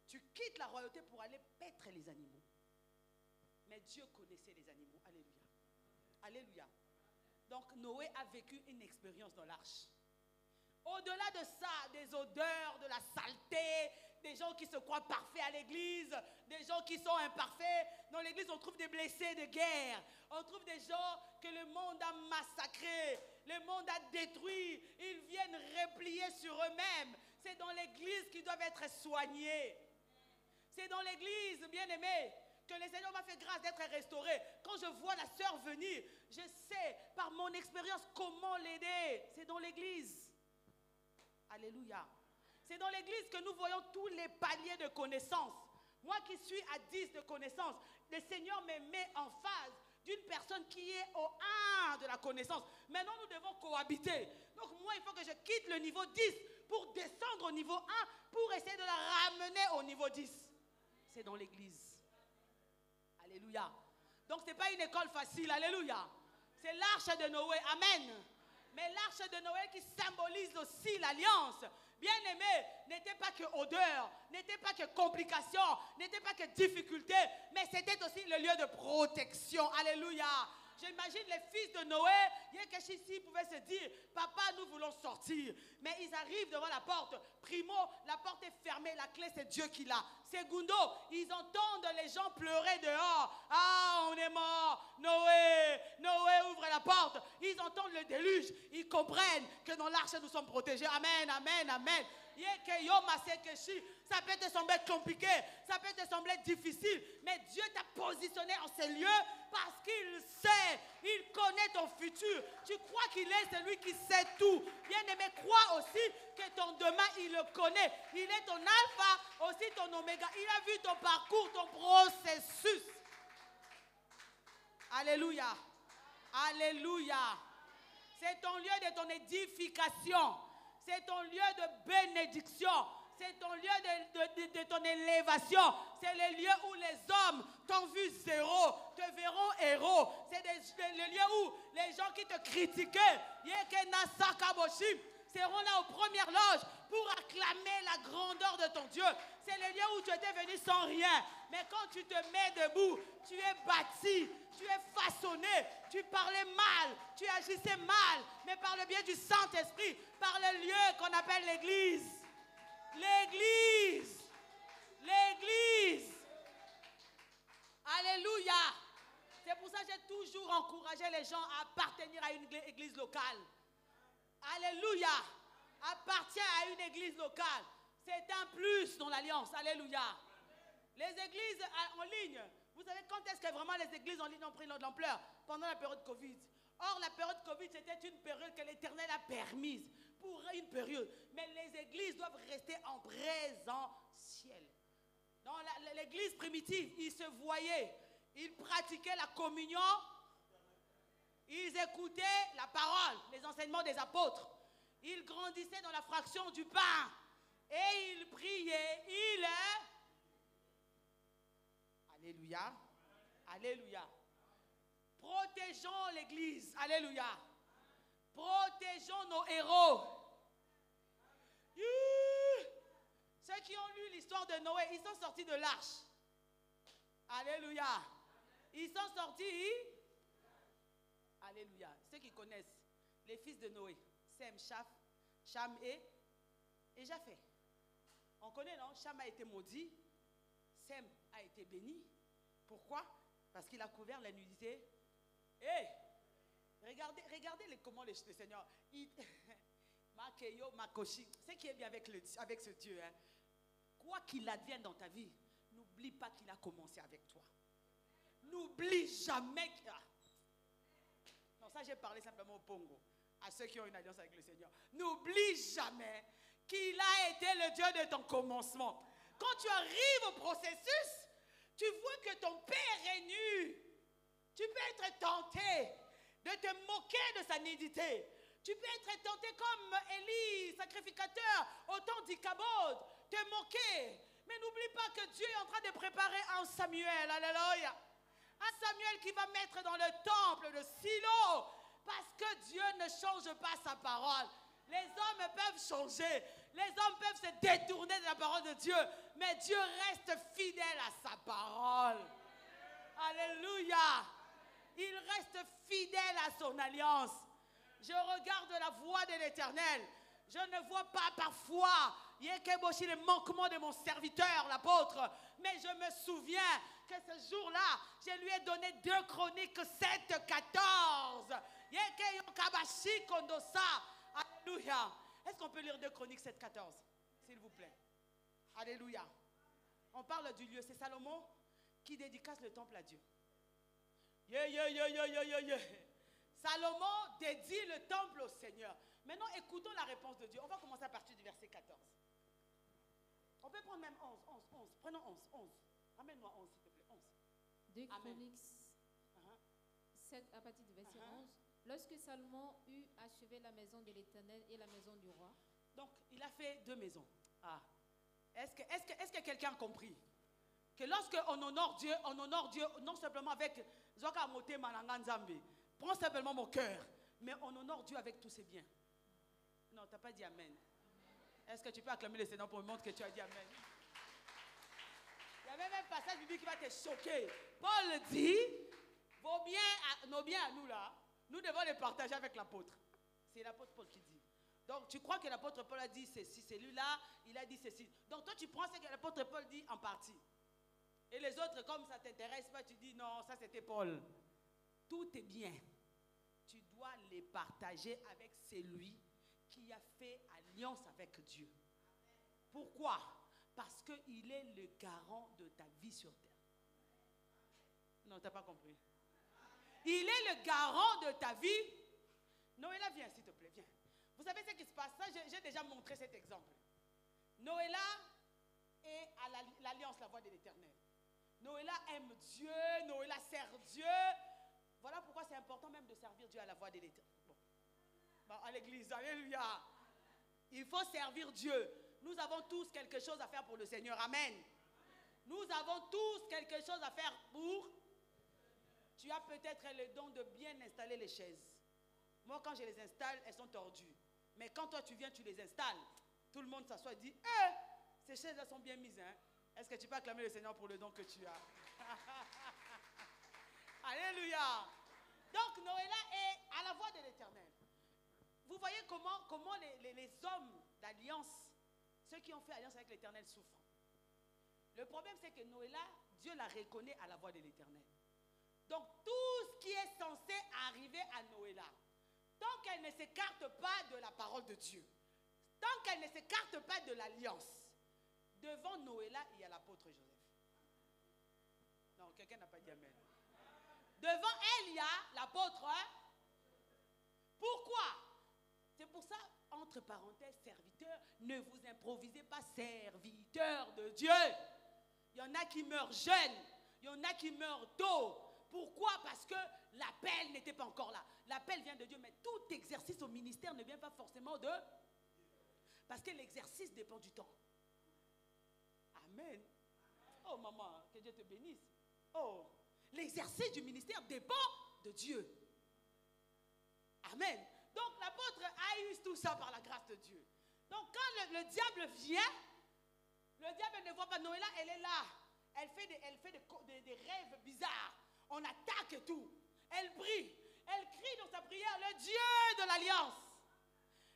B: Tu quittes la royauté pour aller paître les animaux. Mais Dieu connaissait les animaux. Alléluia. Alléluia. Donc Noé a vécu une expérience dans l'arche. Au-delà de ça, des odeurs, de la saleté, des gens qui se croient parfaits à l'église, des gens qui sont imparfaits. Dans l'église, on trouve des blessés de guerre. On trouve des gens que le monde a massacrés, le monde a détruit. Ils viennent replier sur eux-mêmes. C'est dans l'église qu'ils doivent être soignés. C'est dans l'église, bien-aimés, que le Seigneur m'a fait grâce d'être restauré. Quand je vois la sœur venir, je sais par mon expérience comment l'aider. C'est dans l'église. Alléluia. C'est dans l'église que nous voyons tous les paliers de connaissances. Moi qui suis à 10 de connaissances, le Seigneur me met en phase d'une personne qui est au 1 de la connaissance. Maintenant, nous devons cohabiter. Donc moi, il faut que je quitte le niveau 10 pour descendre au niveau 1, pour essayer de la ramener au niveau 10. C'est dans l'église. Alléluia. Donc ce n'est pas une école facile. Alléluia. C'est l'arche de Noé. Amen. Mais l'arche de Noé qui symbolise aussi l'alliance, bien-aimé, n'était pas que odeur, n'était pas que complication, n'était pas que difficulté, mais c'était aussi le lieu de protection. Alléluia. J'imagine les fils de Noé, Yekeshishi pouvaient se dire, papa, nous voulons sortir. Mais ils arrivent devant la porte. Primo, la porte est fermée, la clé c'est Dieu qui l'a. Segundo, ils entendent les gens pleurer dehors. Ah, on est mort. Noé, Noé ouvre la porte. Ils entendent le déluge. Ils comprennent que dans l'arche nous sommes protégés. Amen, amen, amen. Ça peut te sembler compliqué, ça peut te sembler difficile, mais Dieu t'a positionné en ces lieux parce qu'il sait, il connaît ton futur. Tu crois qu'il est celui qui sait tout. Bien-aimé, crois aussi que ton demain, il le connaît. Il est ton alpha, aussi ton oméga. Il a vu ton parcours, ton processus. Alléluia. Alléluia. C'est ton lieu de ton édification. C'est ton lieu de bénédiction. C'est ton lieu de ton élévation. C'est le lieu où les hommes t'ont vu zéro, te verront héros. C'est le lieu où les gens qui te critiquaient, seront là aux premières loges pour acclamer la grandeur de ton Dieu. C'est le lieu où tu étais venu sans rien. Mais quand tu te mets debout, tu es bâti, tu es façonné, tu parlais mal, tu agissais mal, mais par le biais du Saint-Esprit, par le lieu qu'on appelle l'église. L'église. L'église. Alléluia. C'est pour ça que j'ai toujours encouragé les gens à appartenir à une église locale. Alléluia. Appartient à une église locale. C'est un plus dans l'alliance. Alléluia. Les églises en ligne, vous savez quand est-ce que vraiment les églises en ligne ont pris de l'ampleur? Pendant la période Covid. Or, la période Covid, c'était une période que l'Éternel a permise pour une période. Mais les églises doivent rester en présentiel. Dans l'église primitive, ils se voyaient. Ils pratiquaient la communion. Ils écoutaient la parole, les enseignements des apôtres. Ils grandissaient dans la fraction du pain. Et ils priaient. Alléluia. Alléluia. Protégeons l'église. Alléluia. Protégeons nos héros. Ceux qui ont lu l'histoire de Noé, ils sont sortis de l'arche. Alléluia. Ils sont sortis. Alléluia. Ceux qui connaissent les fils de Noé, Sem, Cham et Japheth. On connaît, non? Cham a été maudit. Sem a été béni. Pourquoi? Parce qu'il a couvert la nudité. Hey, regardez comment le Seigneur. Ce qui est bien avec ce Dieu, hein, quoi qu'il advienne dans ta vie, n'oublie pas qu'il a commencé avec toi. N'oublie jamais. Non, ça j'ai parlé simplement au Pongo, à ceux qui ont une alliance avec le Seigneur. N'oublie jamais qu'il a été le Dieu de ton commencement. Quand tu arrives au processus, tu vois que ton Père est nu. Tu peux être tenté de te moquer de sa nudité. Tu peux être tenté comme Élie, sacrificateur, au temps d'Ichabod, te moquer. Mais n'oublie pas que Dieu est en train de préparer un Samuel. Alléluia. Un Samuel qui va mettre dans le temple de Silo. Parce que Dieu ne change pas sa parole. Les hommes peuvent changer. Les hommes peuvent se détourner de la parole de Dieu. Mais Dieu reste fidèle à sa parole. Alléluia. Il reste fidèle à son alliance. Je regarde la voie de l'Éternel. Je ne vois pas parfois les manquements de mon serviteur, l'apôtre. Mais je me souviens que ce jour-là, je lui ai donné 2 Chroniques 7, 14. Alléluia. Est-ce qu'on peut lire 2 Chroniques 7, 14? S'il vous plaît. Alléluia. On parle du lieu. C'est Salomon qui dédicace le temple à Dieu. Salomon dédie le temple au Seigneur. Maintenant, écoutons la réponse de Dieu. On va commencer à partir du verset 14. On peut prendre même 11. Prenons 11. Ramène-moi 11, s'il te plaît. 11.
C: 2 Chroniques 7 à partir du verset 11. Lorsque Salomon eut achevé la maison de l'Éternel et la maison du roi.
B: Donc, il a fait 2 maisons. Est-ce que quelqu'un a compris? Que lorsque on honore Dieu non simplement avec Zoka Mote Mananganzambe. Prends simplement mon cœur. Mais on honore Dieu avec tous ses biens. Non, tu n'as pas dit Amen. Est-ce que tu peux acclamer le Seigneur pour me montrer que tu as dit Amen? Il y avait même un passage biblique qui va te choquer. Paul dit, nos biens à nous là, nous devons les partager avec l'apôtre. C'est l'apôtre Paul qui dit. Donc tu crois que l'apôtre Paul a dit ceci, celui-là, il a dit ceci. Donc toi tu prends ce que l'apôtre Paul dit en partie. Et les autres, comme ça ne t'intéresse pas, tu dis non, ça c'était Paul. Tout est bien. Tu dois les partager avec celui qui a fait alliance avec Dieu. Pourquoi? Parce qu'il est le garant de ta vie sur terre. Non, tu n'as pas compris. Il est le garant de ta vie. Noéla, viens s'il te plaît, viens. Vous savez ce qui se passe? Ça, j'ai déjà montré cet exemple. Noéla est à l'alliance, la voix de l'Éternel. Noéla aime Dieu, Noéla sert Dieu. Voilà pourquoi c'est important même de servir Dieu à la voix de l'Éternel. Bon, à l'église, alléluia. Il faut servir Dieu. Nous avons tous quelque chose à faire pour le Seigneur. Amen. Nous avons tous quelque chose à faire pour. Tu as peut-être le don de bien installer les chaises. Moi, quand je les installe, elles sont tordues. Mais quand toi, tu viens, tu les installes. Tout le monde s'assoit et dit, ces chaises-là sont bien mises. Hein? Est-ce que tu peux acclamer le Seigneur pour le don que tu as? Alléluia. Donc, Noéla est à la voix de l'Éternel. Vous voyez comment les hommes d'alliance, ceux qui ont fait alliance avec l'Éternel, souffrent. Le problème, c'est que Noéla, Dieu la reconnaît à la voix de l'Éternel. Donc, tout ce qui est censé arriver à Noéla, tant qu'elle ne s'écarte pas de la parole de Dieu, tant qu'elle ne s'écarte pas de l'alliance, devant Noéla, il y a l'apôtre Joseph. Non, quelqu'un n'a pas dit Amen. Devant elle, il y a l'apôtre. Pourquoi? C'est pour ça, entre parenthèses, serviteurs, ne vous improvisez pas serviteurs de Dieu. Il y en a qui meurent jeunes, il y en a qui meurent tôt. Pourquoi? Parce que l'appel n'était pas encore là. L'appel vient de Dieu, mais tout exercice au ministère ne vient pas forcément de... Parce que l'exercice dépend du temps. Amen. Oh maman, que Dieu te bénisse. Oh, l'exercice du ministère dépend de Dieu. Amen. Donc l'apôtre a eu tout ça par la grâce de Dieu. Donc quand le diable vient, le diable ne voit pas Noéla, elle est là. Elle fait des rêves bizarres. On attaque et tout. Elle prie. Elle crie dans sa prière, le Dieu de l'alliance.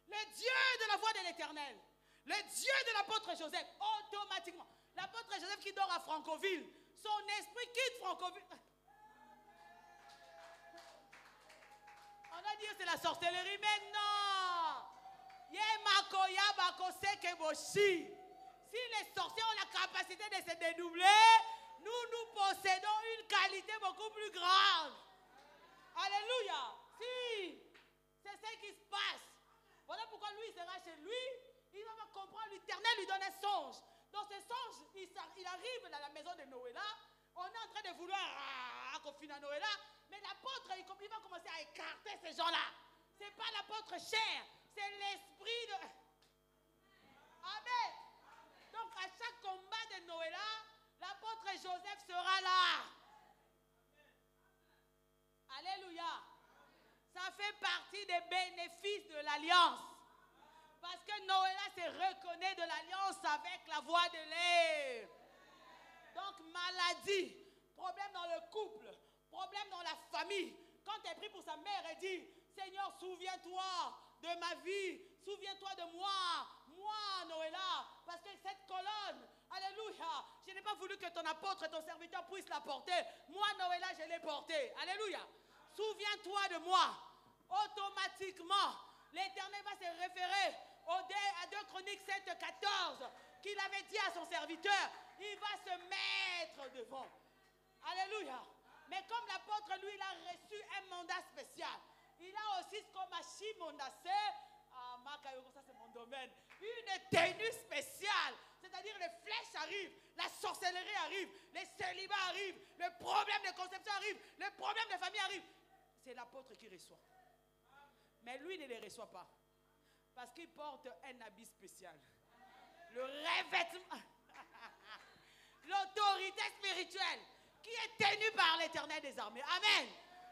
B: Le Dieu de la voix de l'Éternel. Le Dieu de l'apôtre Joseph. Automatiquement. L'apôtre Joseph qui dort à Francoville. Son esprit quitte Francoville. On a dit que c'est la sorcellerie, mais non. Si les sorciers ont la capacité de se dédoubler, nous possédons une qualité beaucoup plus grande. Alléluia. Si, c'est ce qui se passe. Voilà pourquoi lui, il sera chez lui. Il va comprendre, l'Éternel lui donne un songe. Dans ce songe, il arrive dans la maison de Noéla. On est en train de vouloir confiner à Noéla. Mais l'apôtre, il va commencer à écarter ces gens-là. Ce n'est pas l'apôtre chair, c'est l'esprit de... Amen. Donc à chaque combat de Noéla, l'apôtre Joseph sera là. Alléluia. Ça fait partie des bénéfices de l'alliance. Parce que Noéla se reconnaît de l'alliance avec la voix de l'air. Donc maladie, problème dans le couple, problème dans la famille. Quand elle prie pour sa mère, elle dit, Seigneur, souviens-toi de ma vie, souviens-toi de moi, Noëlla, parce que cette colonne, alléluia, je n'ai pas voulu que ton apôtre et ton serviteur puissent la porter. Moi, Noëlla, je l'ai portée. Alléluia. Souviens-toi de moi. Automatiquement, l'Éternel va se référer à 2 Chroniques 7, 14, qu'il avait dit à son serviteur, il va se mettre devant. Alléluia. Mais comme l'apôtre, lui, il a reçu un mandat spécial. Il a aussi ce qu'on m'a chimondacé. Ah, Makayoko, ça c'est mon domaine. Une tenue spéciale. C'est-à-dire les flèches arrivent, la sorcellerie arrive, les célibats arrivent, le problème de conception arrive, le problème de famille arrive. C'est l'apôtre qui reçoit. Mais lui ne les reçoit pas. Parce qu'il porte un habit spécial. Le revêtement. L'autorité spirituelle qui est tenue par l'Éternel des armées. Amen.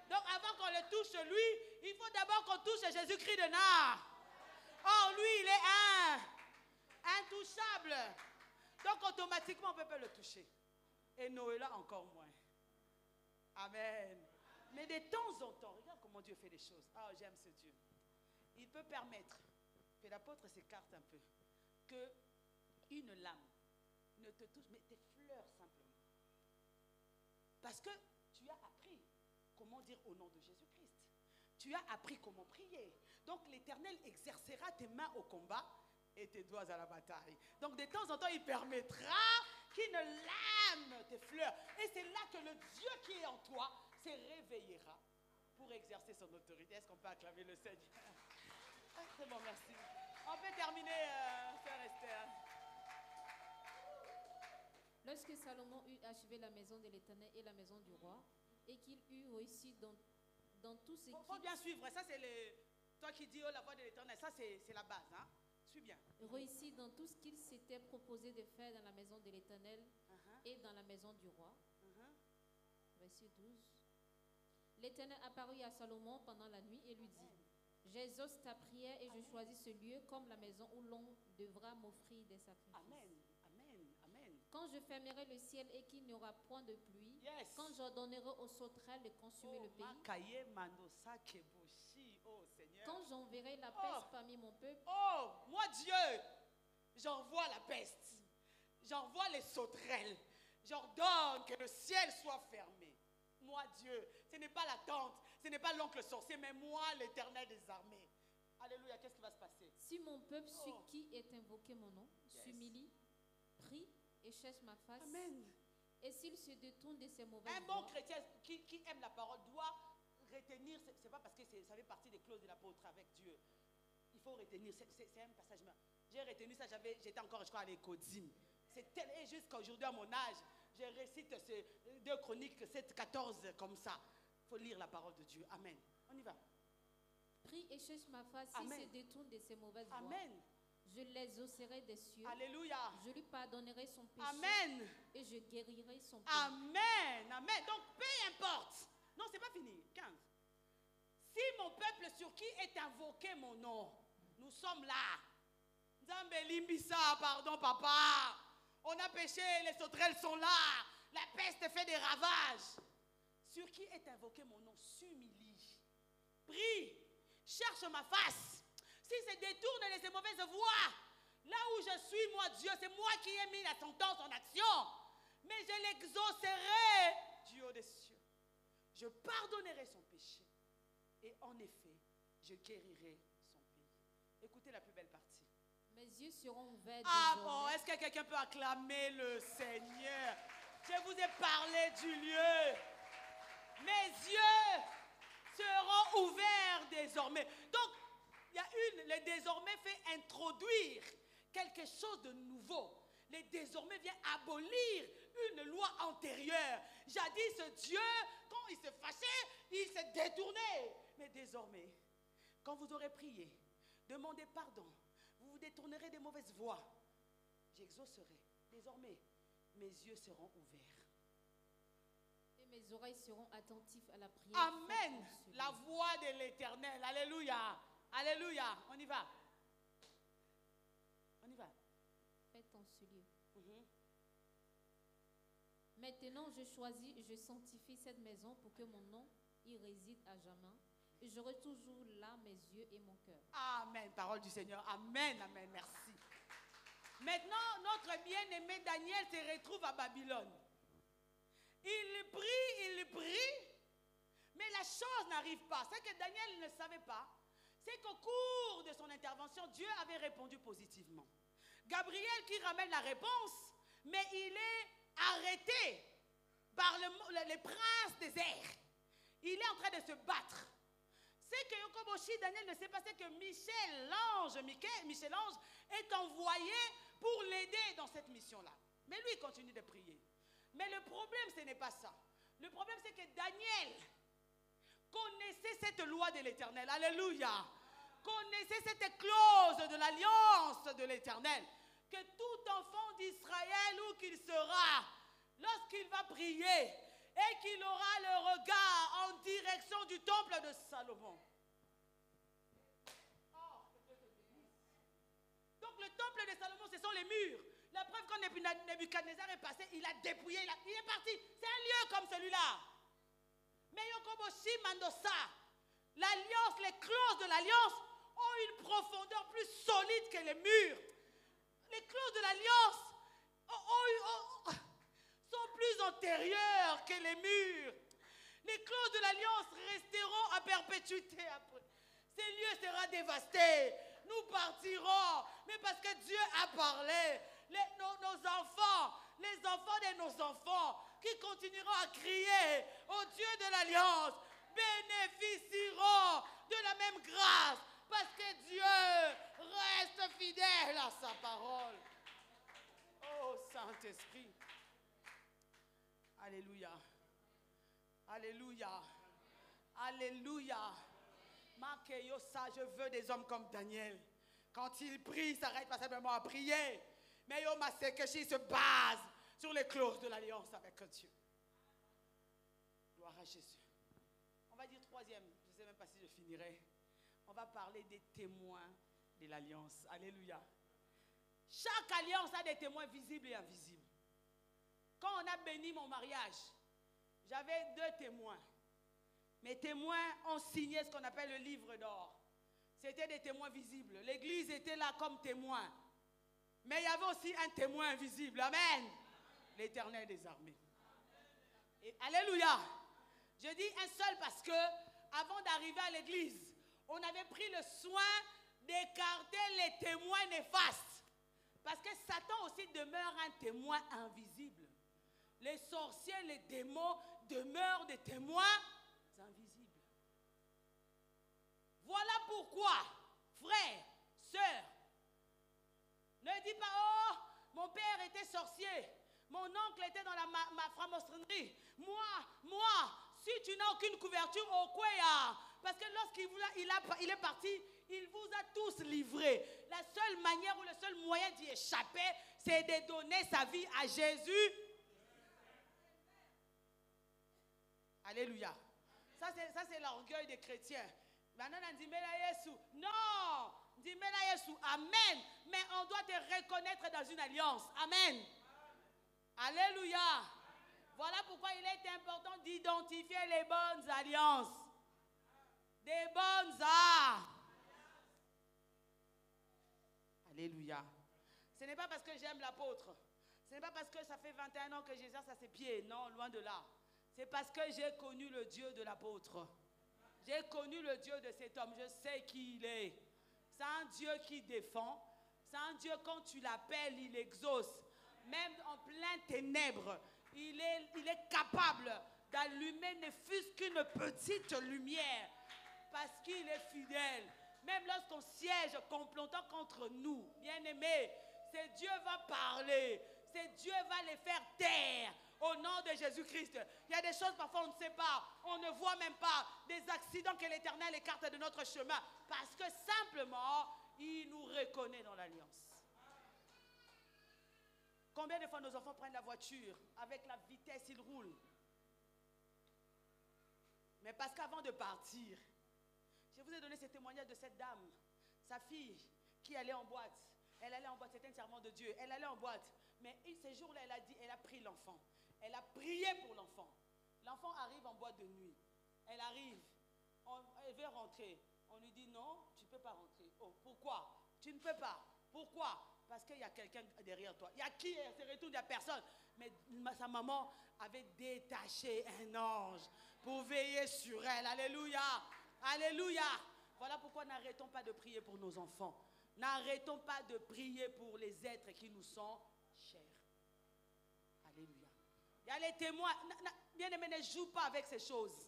B: Donc avant qu'on le touche lui, il faut d'abord qu'on touche Jésus-Christ de Nazareth. Or lui, il est intouchable. Donc automatiquement, on ne peut pas le toucher. Et Noëlla encore moins. Amen. Mais de temps en temps, regarde comment Dieu fait les choses. Ah, j'aime ce Dieu. Il peut permettre que l'apôtre s'écarte un peu, que une lame ne te touche, mais tes fleurs simplement. Parce que tu as appris comment dire au nom de Jésus-Christ. Tu as appris comment prier. Donc l'Éternel exercera tes mains au combat et tes doigts à la bataille. Donc de temps en temps, il permettra qu'une lame tes fleurs. Et c'est là que le Dieu qui est en toi se réveillera pour exercer son autorité. Est-ce qu'on peut acclamer le Seigneur? C'est bon, merci. On peut terminer, Sœur Esther.
C: Lorsque Salomon eut achevé la maison de l'Éternel et la maison du roi, et qu'il eut réussi dans tout ce
B: Il faut bien suivre. Ça, c'est toi qui dis, oh, la voix de l'Éternel. Ça, c'est la base. Hein? Suis bien.
C: Réussi dans tout ce qu'il s'était proposé de faire dans la maison de l'Éternel et dans la maison du roi. Verset 12. L'Éternel apparut à Salomon pendant la nuit et lui dit, j'exauce ta prière et je choisis ce lieu comme la maison où l'on devra m'offrir des sacrifices.
B: Amen. Amen. Amen.
C: Quand je fermerai le ciel et qu'il n'y aura point de pluie, quand j'ordonnerai aux sauterelles de consumer le pays, quand j'enverrai la peste parmi mon peuple,
B: oh, moi Dieu, j'envoie la peste, j'envoie les sauterelles, j'ordonne que le ciel soit fermé. Moi Dieu, ce n'est pas la tante, ce n'est pas l'oncle sorcier, mais moi l'Éternel des armées. Alléluia, qu'est-ce qui va se passer?
C: Si mon peuple, celui qui est invoqué mon nom, s'humilie, prie et cherche ma face,
B: Amen.
C: Et s'il se détourne de ses mauvaises
B: un bon
C: voies,
B: chrétien qui aime la parole doit retenir, c'est pas parce que ça fait partie des clauses de l'apôtre avec Dieu. Il faut retenir, c'est un passage. J'ai retenu ça, j'étais encore, je crois, à l'écodime. C'est tel, et jusqu'à aujourd'hui, à mon âge, je récite ces 2 Chroniques 7, 14 comme ça. Il faut lire la parole de Dieu. Amen. On y va.
C: prie et cherche ma face, s'il se détourne de ses mauvaises voies.
B: Amen.
C: Je l'exaucerai des cieux.
B: Alléluia.
C: Je lui pardonnerai son péché.
B: Amen.
C: Et je guérirai son pays.
B: Amen. Amen. Donc, peu importe. Non, c'est pas fini. 15. Si mon peuple sur qui est invoqué mon nom, nous sommes là. Nzambe limbisa, pardon papa. On a péché, les sauterelles sont là. La peste fait des ravages. Sur qui est invoqué mon nom, s'humilie. Prie. Cherche ma face. S'il se détourne de ses mauvaises voies, là où je suis, moi, Dieu, c'est moi qui ai mis la sentence en action. Mais je l'exaucerai du haut des cieux. Je pardonnerai son péché. Et en effet, je guérirai son pays. Écoutez la plus belle partie.
C: Mes yeux seront ouverts.
B: Ah bon, est-ce que quelqu'un peut acclamer le Seigneur? Je vous ai parlé du lieu. Mes yeux seront ouverts désormais. Donc, il y a le désormais fait introduire quelque chose de nouveau. Le désormais vient abolir une loi antérieure. Jadis, Dieu, quand il se fâchait, il se détournait. Mais désormais, quand vous aurez prié, demandez pardon, vous vous détournerez des mauvaises voies. J'exaucerai. Désormais, mes yeux seront ouverts.
C: Et mes oreilles seront attentives à la prière.
B: Amen. La voix de l'Éternel. Alléluia. Alléluia. On y va. On y va.
C: Faites en ce lieu. Maintenant, je choisis et je sanctifie cette maison pour que mon nom y réside à jamais. Et j'aurai toujours là mes yeux et mon cœur.
B: Amen. Parole du Seigneur. Amen. Amen. Merci. Maintenant, notre bien-aimé Daniel se retrouve à Babylone. Il prie, mais la chose n'arrive pas. Ce que Daniel ne savait pas, c'est qu'au cours de son intervention, Dieu avait répondu positivement. Gabriel qui ramène la réponse, mais il est arrêté par les princes des airs. Il est en train de se battre. C'est que Yokoboshi, Daniel ne sait pas, c'est que Michel-Ange est envoyé pour l'aider dans cette mission-là. Mais lui, il continue de prier. Mais le problème, ce n'est pas ça. Le problème, c'est que Daniel connaissait cette loi de l'Éternel. Alléluia. Connaissait cette clause de l'alliance de l'Éternel. Que tout enfant d'Israël, où qu'il sera, lorsqu'il va prier, et qu'il aura le regard en direction du temple de Salomon. Donc le temple de Salomon, ce sont les murs. La preuve, quand Nebuchadnezzar est passé, il a dépouillé, il est parti. C'est un lieu comme celui-là. Mais Yokoboshi Mandosa, l'alliance, les clauses de l'alliance ont une profondeur plus solide que les murs. Les clauses de l'alliance sont plus antérieures que les murs. Les clauses de l'alliance resteront à perpétuité après. Ces lieux seront dévastés. Nous partirons. Mais parce que Dieu a parlé, nos enfants, les enfants de nos enfants, qui continueront à crier au Dieu de l'alliance, bénéficieront de la même grâce. Parce que Dieu reste fidèle à sa parole. Oh Saint-Esprit. Alléluia. Alléluia. Alléluia. Makeyosa, je veux des hommes comme Daniel. Quand il prie, il s'arrête pas simplement à prier. Mais Yomasekeshi se base sur les clauses de l'alliance avec Dieu. Gloire à Jésus. On va dire troisième. Je ne sais même pas si je finirai. On va parler des témoins de l'alliance. Alléluia. Chaque alliance a des témoins visibles et invisibles. Quand on a béni mon mariage, j'avais 2 témoins. Mes témoins ont signé ce qu'on appelle le livre d'or. C'était des témoins visibles. L'église était là comme témoin. Mais il y avait aussi un témoin invisible. Amen. L'Éternel des armées. Et alléluia. Je dis un seul parce que avant d'arriver à l'église, on avait pris le soin d'écarter les témoins néfastes. Parce que Satan aussi demeure un témoin invisible. Les sorciers, les démons demeurent des témoins invisibles. Voilà pourquoi, frères, sœurs, ne dis pas, oh, mon père était sorcier, mon oncle était dans ma franc-maçonnerie. Moi, si tu n'as aucune couverture au Kwea, parce que lorsqu'il est parti, il vous a tous livrés. La seule manière ou le seul moyen d'y échapper, c'est de donner sa vie à Jésus. Alléluia. Ça, c'est l'orgueil des chrétiens. Maintenant, on dit, mais là, Jésus. Non, on dit, mais là, Jésus. Amen. Mais on doit te reconnaître dans une alliance. Amen. Alléluia. Voilà pourquoi il est important d'identifier les bonnes alliances. Des bonnes arts. Alléluia. Ce n'est pas parce que j'aime l'apôtre. Ce n'est pas parce que ça fait 21 ans que j'exerce à ses pieds. Non, loin de là. C'est parce que j'ai connu le Dieu de l'apôtre. J'ai connu le Dieu de cet homme. Je sais qui il est. C'est un Dieu qui défend. C'est un Dieu, quand tu l'appelles, il exauce. Même en plein ténèbres, il est capable d'allumer ne fût-ce qu'une petite lumière. Parce qu'il est fidèle. Même lorsqu'on siège complotant contre nous, bien-aimés, c'est Dieu va parler. C'est Dieu va les faire taire. Au nom de Jésus-Christ. Il y a des choses parfois on ne sait pas, on ne voit même pas, des accidents que l'Éternel écarte de notre chemin, parce que simplement, il nous reconnaît dans l'alliance. Combien de fois nos enfants prennent la voiture, avec la vitesse ils roulent. Mais parce qu'avant de partir, je vous ai donné ce témoignage de cette dame, sa fille qui allait en boîte. Elle allait en boîte, c'était un serment de Dieu. Elle allait en boîte, mais ce jour-là, elle a pris l'enfant. Elle a prié pour l'enfant. L'enfant arrive en boîte de nuit. Elle arrive. Elle veut rentrer. On lui dit non, tu ne peux pas rentrer. Oh, pourquoi? Tu ne peux pas. Pourquoi? Parce qu'il y a quelqu'un derrière toi. Il y a qui? Elle se retourne, il n'y a personne. Mais sa maman avait détaché un ange pour veiller sur elle. Alléluia. Alléluia. Voilà pourquoi n'arrêtons pas de prier pour nos enfants. N'arrêtons pas de prier pour les êtres qui nous sont chers. Alléluia. Il y a les témoins. Bien-aimés, ne jouent pas avec ces choses.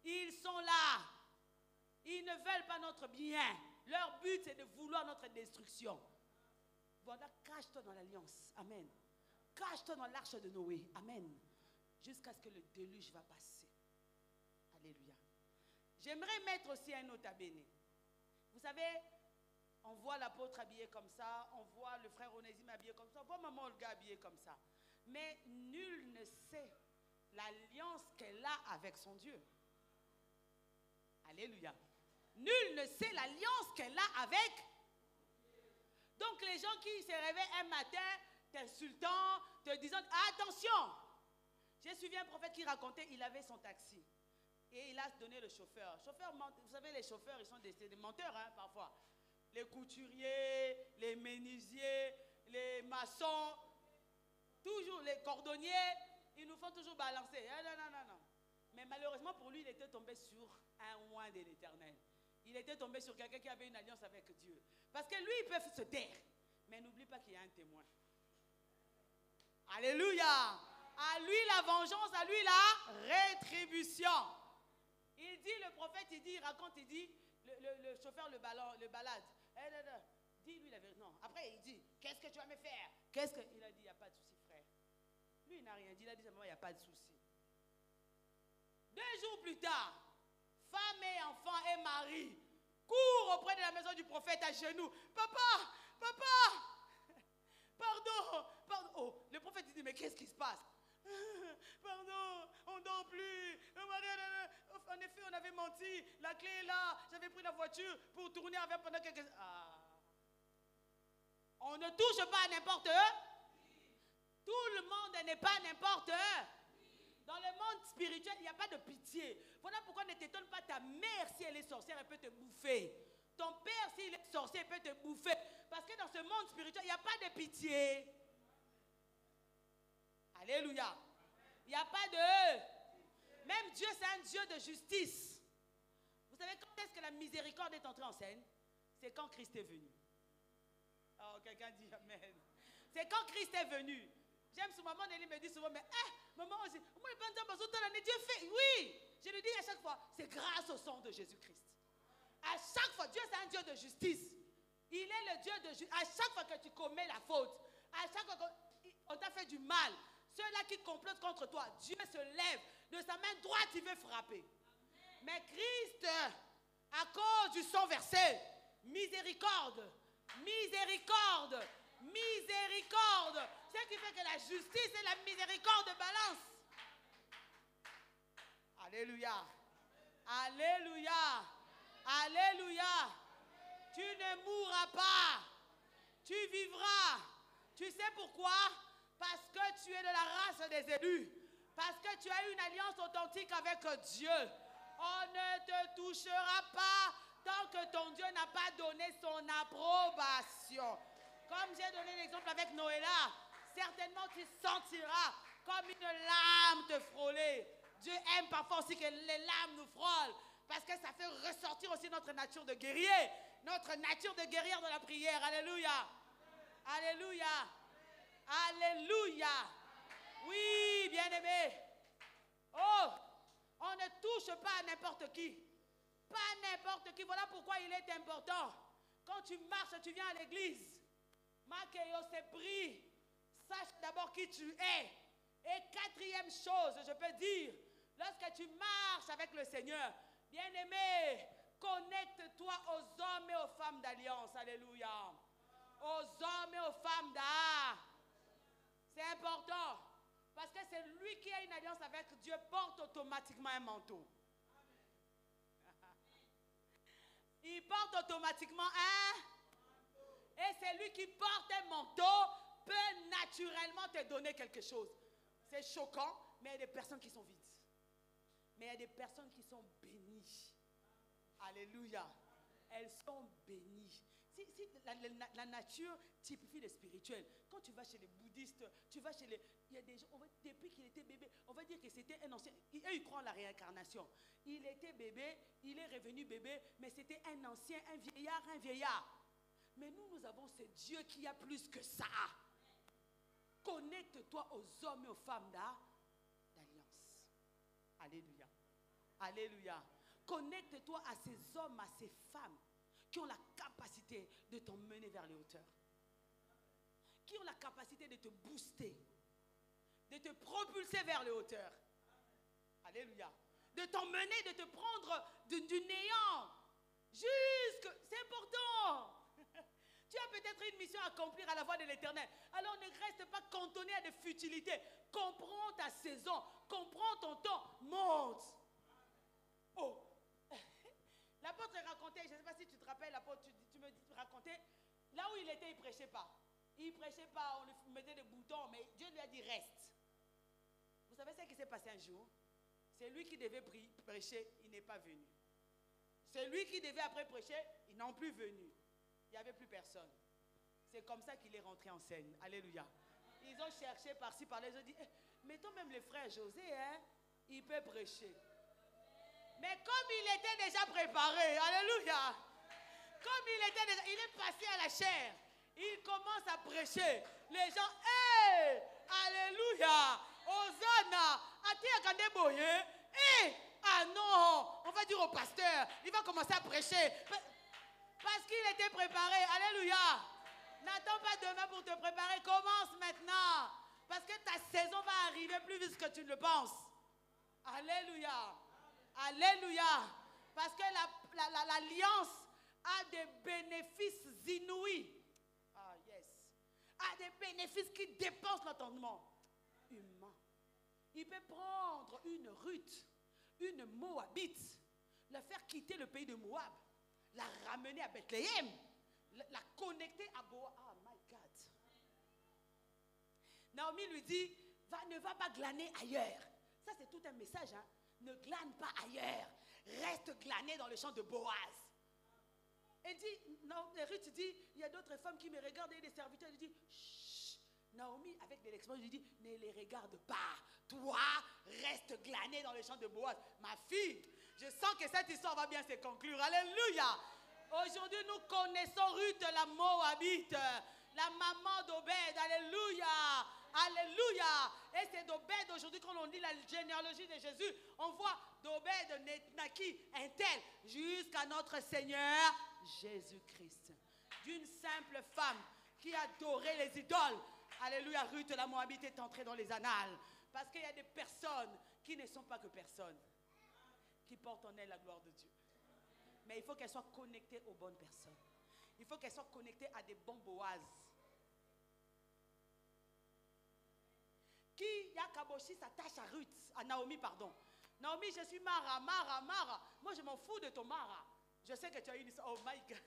B: Ils sont là. Ils ne veulent pas notre bien. Leur but, c'est de vouloir notre destruction. Voilà, cache-toi dans l'alliance. Amen. Cache-toi dans l'arche de Noé. Amen. Jusqu'à ce que le déluge va passer. Alléluia. J'aimerais mettre aussi un autre à béné. Vous savez, on voit l'apôtre habillé comme ça, on voit le frère Onésime habillé comme ça, on voit maman Olga habillée comme ça. Mais nul ne sait l'alliance qu'elle a avec son Dieu. Alléluia. Nul ne sait l'alliance qu'elle a avec. Donc les gens qui se réveillent un matin t'insultant, te disant attention. J'ai suivi un prophète qui racontait, il avait son taxi. Et il a donné le chauffeur. Chauffeur, vous savez, les chauffeurs, ils sont des menteurs hein, parfois. Les couturiers, les menuisiers, les maçons, toujours les cordonniers, ils nous font toujours balancer. Non. Mais malheureusement pour lui, il était tombé sur un oint de l'Éternel. Il était tombé sur quelqu'un qui avait une alliance avec Dieu. Parce que lui, il peut se taire. Mais n'oublie pas qu'il y a un témoin. Alléluia. À lui la vengeance, à lui la rétribution. Il dit, le prophète, il raconte, il dit, le chauffeur le balade. Dis-lui la vérité. Non. Après, il dit, qu'est-ce que tu vas me faire? Il a dit, il n'y a pas de souci, frère. Lui, il n'a rien dit. Il a dit simplement, il n'y a pas de souci. 2 jours plus tard, femme et enfant et mari courent auprès de la maison du prophète à genoux. Papa, pardon. Oh, le prophète dit, mais qu'est-ce qui se passe? Pardon, on ne dort plus. En effet, on avait menti. La clé est là. J'avais pris la voiture pour tourner avec pendant quelques... On ne touche pas à n'importe où. Tout le monde n'est pas n'importe où. Dans le monde spirituel, il n'y a pas de pitié. Voilà pourquoi ne t'étonne pas, ta mère, si elle est sorcière, elle peut te bouffer. Ton père, s'il est sorcier, il peut te bouffer. Parce que dans ce monde spirituel, il n'y a pas de pitié. Alléluia. Il n'y a pas de... Même Dieu, c'est un Dieu de justice. Vous savez quand est-ce que la miséricorde est entrée en scène? C'est quand Christ est venu. Oh, quelqu'un dit Amen. C'est quand Christ est venu. J'aime ce maman, Nelly me dit souvent, mais maman, moi, Dieu fait. Oui, je le dis à chaque fois, c'est grâce au sang de Jésus-Christ. À chaque fois, Dieu, c'est un Dieu de justice. Il est le Dieu de justice. À chaque fois que tu commets la faute, à chaque fois qu'on t'a fait du mal, ceux-là qui complotent contre toi, Dieu se lève de sa main droite, il veut frapper. Mais Christ, à cause du sang versé, miséricorde. Ce qui fait que la justice et la miséricorde balancent. Alléluia. Tu ne mourras pas. Tu vivras. Tu sais pourquoi? Parce que tu es de la race des élus. Parce que tu as une alliance authentique avec Dieu. On ne te touchera pas tant que ton Dieu n'a pas donné son approbation. Comme j'ai donné l'exemple avec Noëlla, certainement tu sentiras comme une lame te frôler. Dieu aime parfois aussi que les lames nous frôlent. Parce que ça fait ressortir aussi notre nature de guerrier. Notre nature de guerrière dans la prière. Alléluia. Oui, bien-aimé. Oh, on ne touche pas à n'importe qui. Pas n'importe qui. Voilà pourquoi il est important. Quand tu marches, tu viens à l'église. Makeyo s'est pris. Sache d'abord qui tu es. Et 4e chose, je peux dire, lorsque tu marches avec le Seigneur, bien-aimé, connecte-toi aux hommes et aux femmes d'alliance. Alléluia. Aux hommes et aux femmes d'art. C'est important. Parce que c'est lui qui a une alliance avec Dieu, porte automatiquement un manteau. Il porte automatiquement un. Et c'est lui qui porte un manteau peut naturellement te donner quelque chose. C'est choquant, mais il y a des personnes qui sont vides. Mais il y a des personnes qui sont bénies. Alléluia. Elles sont bénies. Si la nature typifie le spirituel. Quand tu vas chez les bouddhistes, tu vas chez les... Il y a des gens, depuis qu'il était bébé, on va dire que c'était un ancien... Eux, ils croient en la réincarnation. Il était bébé, il est revenu bébé, mais c'était un ancien, un vieillard. Mais nous avons ce Dieu qui a plus que ça. Connecte-toi aux hommes et aux femmes d'alliance. Alléluia. Alléluia. Connecte-toi à ces hommes, à ces femmes qui ont la capacité de t'emmener vers les hauteurs. Qui ont la capacité de te booster, de te propulser vers les hauteurs. Alléluia. De t'emmener, de te prendre du néant jusque... C'est important. Tu as peut-être une mission à accomplir à la voix de l'Éternel. Alors ne reste pas cantonné à des futilités. Comprends ta saison. Comprends ton temps. Monte. Oh. L'apôtre racontait, je ne sais pas si tu te rappelles, l'apôtre, tu me racontais, là où il était, il ne prêchait pas. Il ne prêchait pas, on lui mettait des boutons, mais Dieu lui a dit reste. Vous savez ce qui s'est passé un jour? C'est lui qui devait prêcher, il n'est pas venu. C'est lui qui devait après prêcher, ils n'ont plus venu. Il n'y avait plus personne. C'est comme ça qu'il est rentré en scène. Alléluia. Ils ont cherché par-ci, par-là, ils ont dit, mettons même les frères José, hein, il peut prêcher. Mais comme il était déjà préparé, alléluia, comme il est passé à la chair, il commence à prêcher. Les gens, hey, alléluia, Hosanna, ah non, on va dire au pasteur, il va commencer à prêcher. Parce qu'il était préparé, alléluia. N'attends pas demain pour te préparer, commence maintenant. Parce que ta saison va arriver plus vite que tu ne le penses. Alléluia. Alléluia. Parce que l'alliance a des bénéfices inouïs. Ah, yes. A des bénéfices qui dépassent l'entendement humain. Il peut prendre une Ruth, une Moabite, la faire quitter le pays de Moab, la ramener à Bethléem, la connecter à Boaz. Oh my God. Naomi lui dit, ne va pas glaner ailleurs. Ça, c'est tout un message, hein. Ne glane pas ailleurs. Reste glané dans le champ de Boaz. Et dit, Ruth dit, il y a d'autres femmes qui me regardent et des serviteurs. Il dit, chut. Naomi, avec de l'expérience, lui dit, ne les regarde pas. Toi, reste glané dans le champ de Boaz. Ma fille, je sens que cette histoire va bien se conclure. Alléluia. Aujourd'hui, nous connaissons Ruth, la Moabite, la maman d'Obed. Alléluia. Alléluia. Et c'est d'Obed aujourd'hui, quand on lit la généalogie de Jésus, on voit d'Obed naquit un tel jusqu'à notre Seigneur Jésus-Christ. D'une simple femme qui adorait les idoles. Alléluia, Ruth la Moabite est entrée dans les annales. Parce qu'il y a des personnes qui ne sont pas que personnes, qui portent en elles la gloire de Dieu. Mais il faut qu'elles soient connectées aux bonnes personnes. Il faut qu'elles soient connectées à des bons Boaz. Qui, Yakaboshi, s'attache à Ruth, à Naomi, pardon. Naomi, je suis Mara. Moi, je m'en fous de ton Mara. Je sais que tu as une histoire. Oh my God.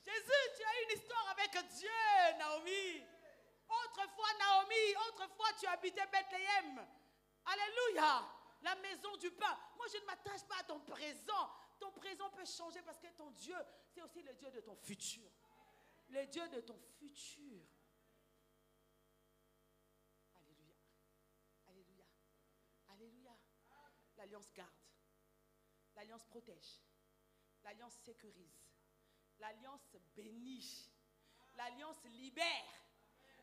B: Jésus, tu as une histoire avec Dieu, Naomi. Autrefois, Naomi, autrefois, tu habitais Bethléem. Alléluia. La maison du pain. Moi, je ne m'attache pas à ton présent. Ton présent peut changer parce que ton Dieu, c'est aussi le Dieu de ton futur. Le Dieu de ton futur. Alléluia. Alléluia. Alléluia. L'alliance garde. L'alliance protège. L'alliance sécurise. L'alliance bénit. L'alliance libère.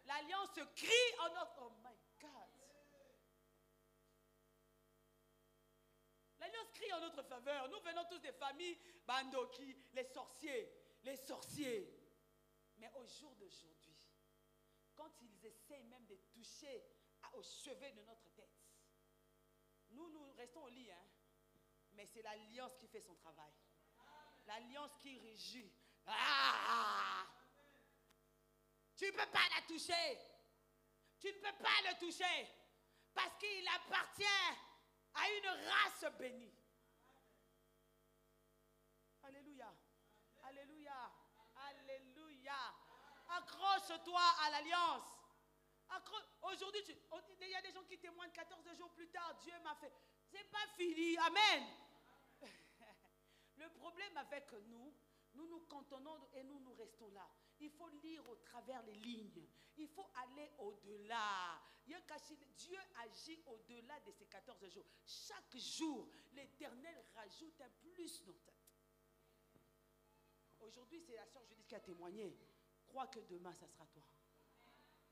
B: L'alliance crie en notre... Oh my God. L'alliance crie en notre faveur. Nous venons tous des familles Bandoki, les sorciers. Mais au jour d'aujourd'hui, quand ils essaient même de toucher aux cheveux de notre tête, nous restons au lit, hein? Mais c'est l'alliance qui fait son travail. L'alliance qui régit. Ah! Tu ne peux pas la toucher. Tu ne peux pas le toucher. Parce qu'il appartient à une race bénie. Alléluia. Alléluia. Alléluia. Accroche-toi à l'alliance. Aujourd'hui, il y a des gens qui témoignent 14 jours plus tard, Dieu m'a fait. C'est pas fini. Amen. Le problème avec nous nous cantonnons et nous restons là. Il faut lire au travers les lignes. Il faut aller au-delà. Dieu agit au-delà de ces 14 jours. Chaque jour, l'Éternel rajoute un plus dans ta tête. Aujourd'hui, c'est la sœur Judith qui a témoigné. Crois que demain, ça sera toi.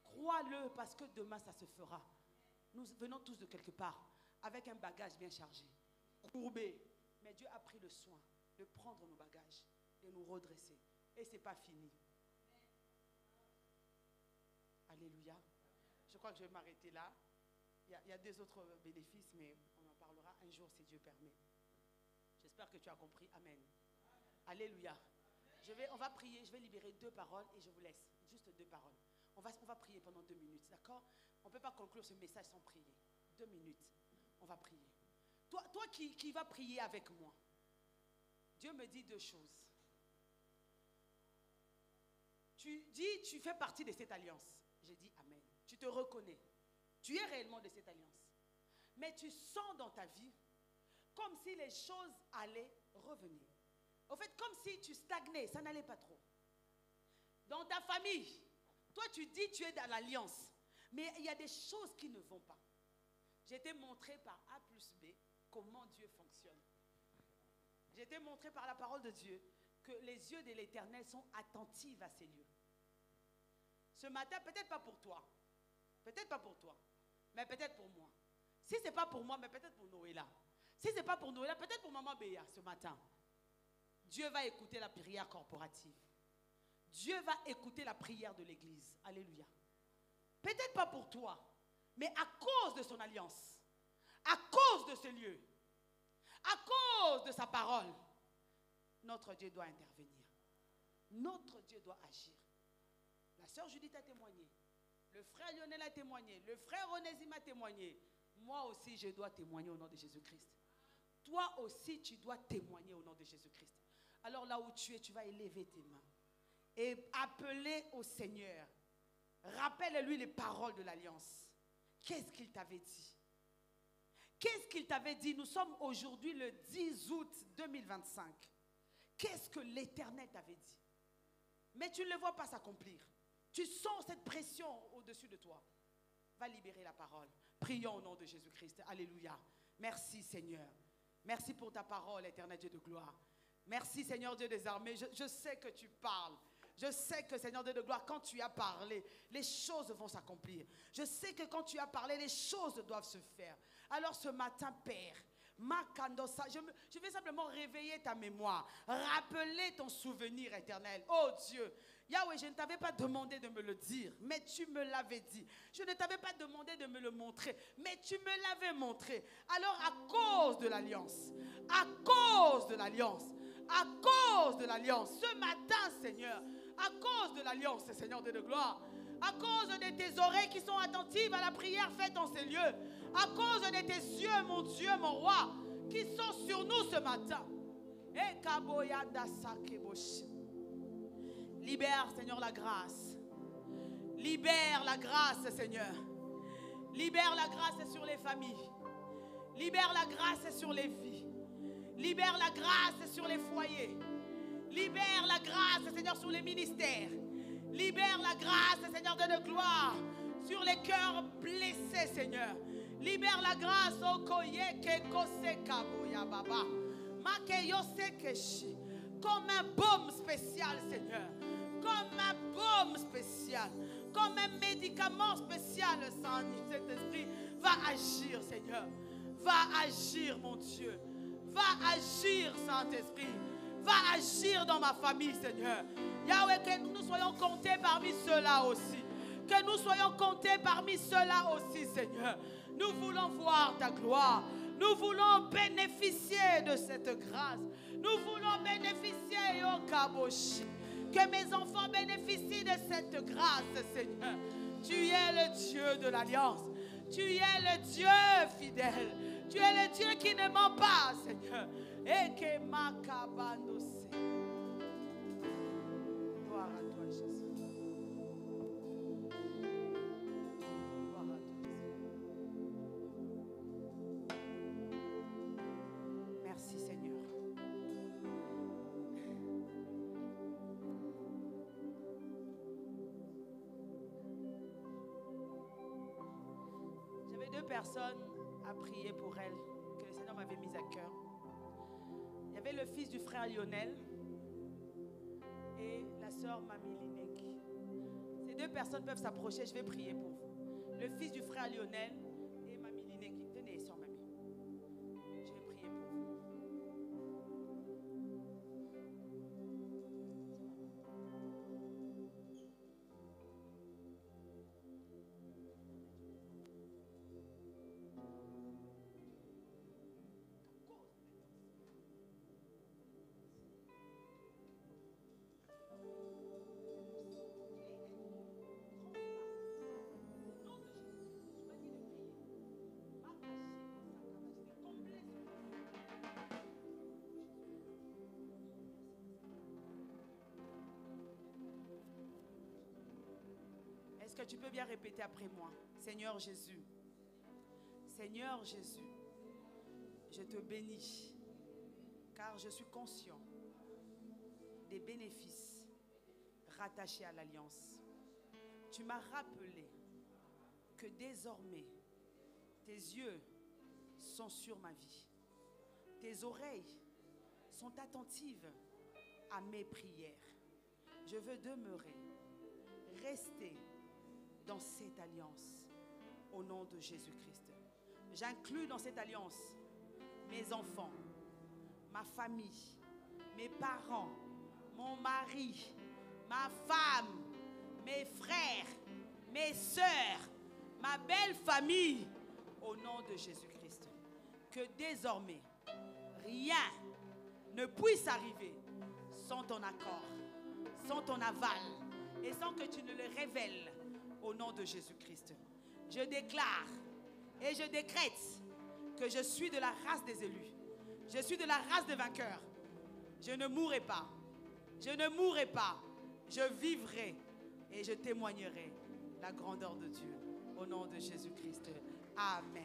B: Crois-le parce que demain, ça se fera. Nous venons tous de quelque part avec un bagage bien chargé, courbé. Mais Dieu a pris le soin de prendre nos bagages et nous redresser. Et ce n'est pas fini. Alléluia. Je crois que je vais m'arrêter là. Il y a deux autres bénéfices, mais on en parlera un jour si Dieu permet. J'espère que tu as compris. Amen. Alléluia. On va prier, je vais libérer 2 paroles et je vous laisse. Juste 2 paroles. On va prier pendant 2 minutes, d'accord? On ne peut pas conclure ce message sans prier. 2 minutes, on va prier. Toi qui vas prier avec moi, Dieu me dit 2 choses. Tu dis, tu fais partie de cette alliance. J'ai dit amen. Tu te reconnais. Tu es réellement de cette alliance. Mais tu sens dans ta vie comme si les choses allaient revenir. Au fait, comme si tu stagnais, ça n'allait pas trop. Dans ta famille, toi tu dis tu es dans l'alliance, mais il y a des choses qui ne vont pas. J'ai été montré par A plus B comment Dieu fonctionne. J'ai été montré par la parole de Dieu que les yeux de l'Éternel sont attentifs à ces lieux. Ce matin, peut-être pas pour toi, mais peut-être pour moi. Si ce n'est pas pour moi, mais peut-être pour Noéla. Si ce n'est pas pour Noéla, peut-être pour Maman Béa ce matin. Dieu va écouter la prière corporative. Dieu va écouter la prière de l'église. Alléluia. Peut-être pas pour toi, mais à cause de son alliance, à cause de ce lieu, à cause de sa parole, notre Dieu doit intervenir. Notre Dieu doit agir. La sœur Judith a témoigné. Le frère Lionel a témoigné. Le frère Onésime a témoigné. Moi aussi, je dois témoigner au nom de Jésus-Christ. Toi aussi, tu dois témoigner au nom de Jésus-Christ. Alors là où tu es, tu vas élever tes mains et appeler au Seigneur. Rappelle-lui les paroles de l'alliance. Qu'est-ce qu'il t'avait dit? Qu'est-ce qu'il t'avait dit? Nous sommes aujourd'hui le 10 août 2025. Qu'est-ce que l'Éternel t'avait dit? Mais tu ne le vois pas s'accomplir. Tu sens cette pression au-dessus de toi. Va libérer la parole. Prions au nom de Jésus-Christ. Alléluia. Merci Seigneur. Merci pour ta parole, Éternel Dieu de gloire. Merci Seigneur Dieu des armées. Je sais que tu parles. Je sais que Seigneur Dieu de gloire, quand tu as parlé, les choses vont s'accomplir. Je sais que quand tu as parlé, les choses doivent se faire. Alors ce matin, Père, je vais simplement réveiller ta mémoire, rappeler ton souvenir éternel. Oh Dieu, Yahweh, je ne t'avais pas demandé de me le dire, mais tu me l'avais dit. Je ne t'avais pas demandé de me le montrer, mais tu me l'avais montré. Alors à cause de l'alliance, à cause de l'alliance, à cause de l'alliance, ce matin Seigneur, à cause de l'alliance, Seigneur Dieu de gloire, à cause de tes oreilles qui sont attentives à la prière faite dans ces lieux, à cause de tes yeux, mon Dieu, mon roi, qui sont sur nous ce matin. Libère, Seigneur, la grâce. Libère la grâce, Seigneur. Libère la grâce sur les familles. Libère la grâce sur les vies. Libère la grâce sur les foyers. Libère la grâce, Seigneur, sur les ministères. Libère la grâce, Seigneur, de gloire sur les cœurs blessés, Seigneur. Libère la grâce, oh koye ke kose kabuya baba. Makeyose keshi. Comme un baume spécial, Seigneur. Comme un baume spécial. Comme un médicament spécial, Saint-Esprit. Va agir, Seigneur. Va agir, mon Dieu. Va agir, Saint-Esprit. Va agir dans ma famille, Seigneur. Yahweh, que nous soyons comptés parmi ceux-là aussi. Que nous soyons comptés parmi ceux-là aussi, Seigneur. Nous voulons voir ta gloire. Nous voulons bénéficier de cette grâce. Nous voulons bénéficier, oh Kaboshi. Que mes enfants bénéficient de cette grâce, Seigneur. Tu es le Dieu de l'alliance. Tu es le Dieu fidèle. Tu es le Dieu qui ne ment pas, Seigneur. Et que makabandose. Gloire à toi, Jésus. personnes à prier pour elles, que le Seigneur m'avait mis à cœur. Il y avait le fils du frère Lionel et la sœur Mamie Linek. Ces deux personnes peuvent s'approcher, je vais prier pour vous. Le fils du frère Lionel et Mamie Linek. Venez, sœur Mamie. Je vais prier pour vous. Est-ce que tu peux bien répéter après moi? Seigneur Jésus, Seigneur Jésus, je te bénis, car je suis conscient des bénéfices rattachés à l'alliance. Tu m'as rappelé que désormais, tes yeux sont sur ma vie. Tes oreilles sont attentives à mes prières. Je veux demeurer, rester dans cette alliance au nom de Jésus-Christ. J'inclus dans cette alliance mes enfants, ma famille, mes parents, mon mari, ma femme, mes frères, mes sœurs, ma belle famille, au nom de Jésus-Christ. Que désormais, rien ne puisse arriver sans ton accord, sans ton aval et sans que tu ne le révèles au nom de Jésus-Christ. Je déclare et je décrète que je suis de la race des élus. Je suis de la race des vainqueurs. Je ne mourrai pas. Je ne mourrai pas. Je vivrai et je témoignerai la grandeur de Dieu. Au nom de Jésus-Christ. Amen.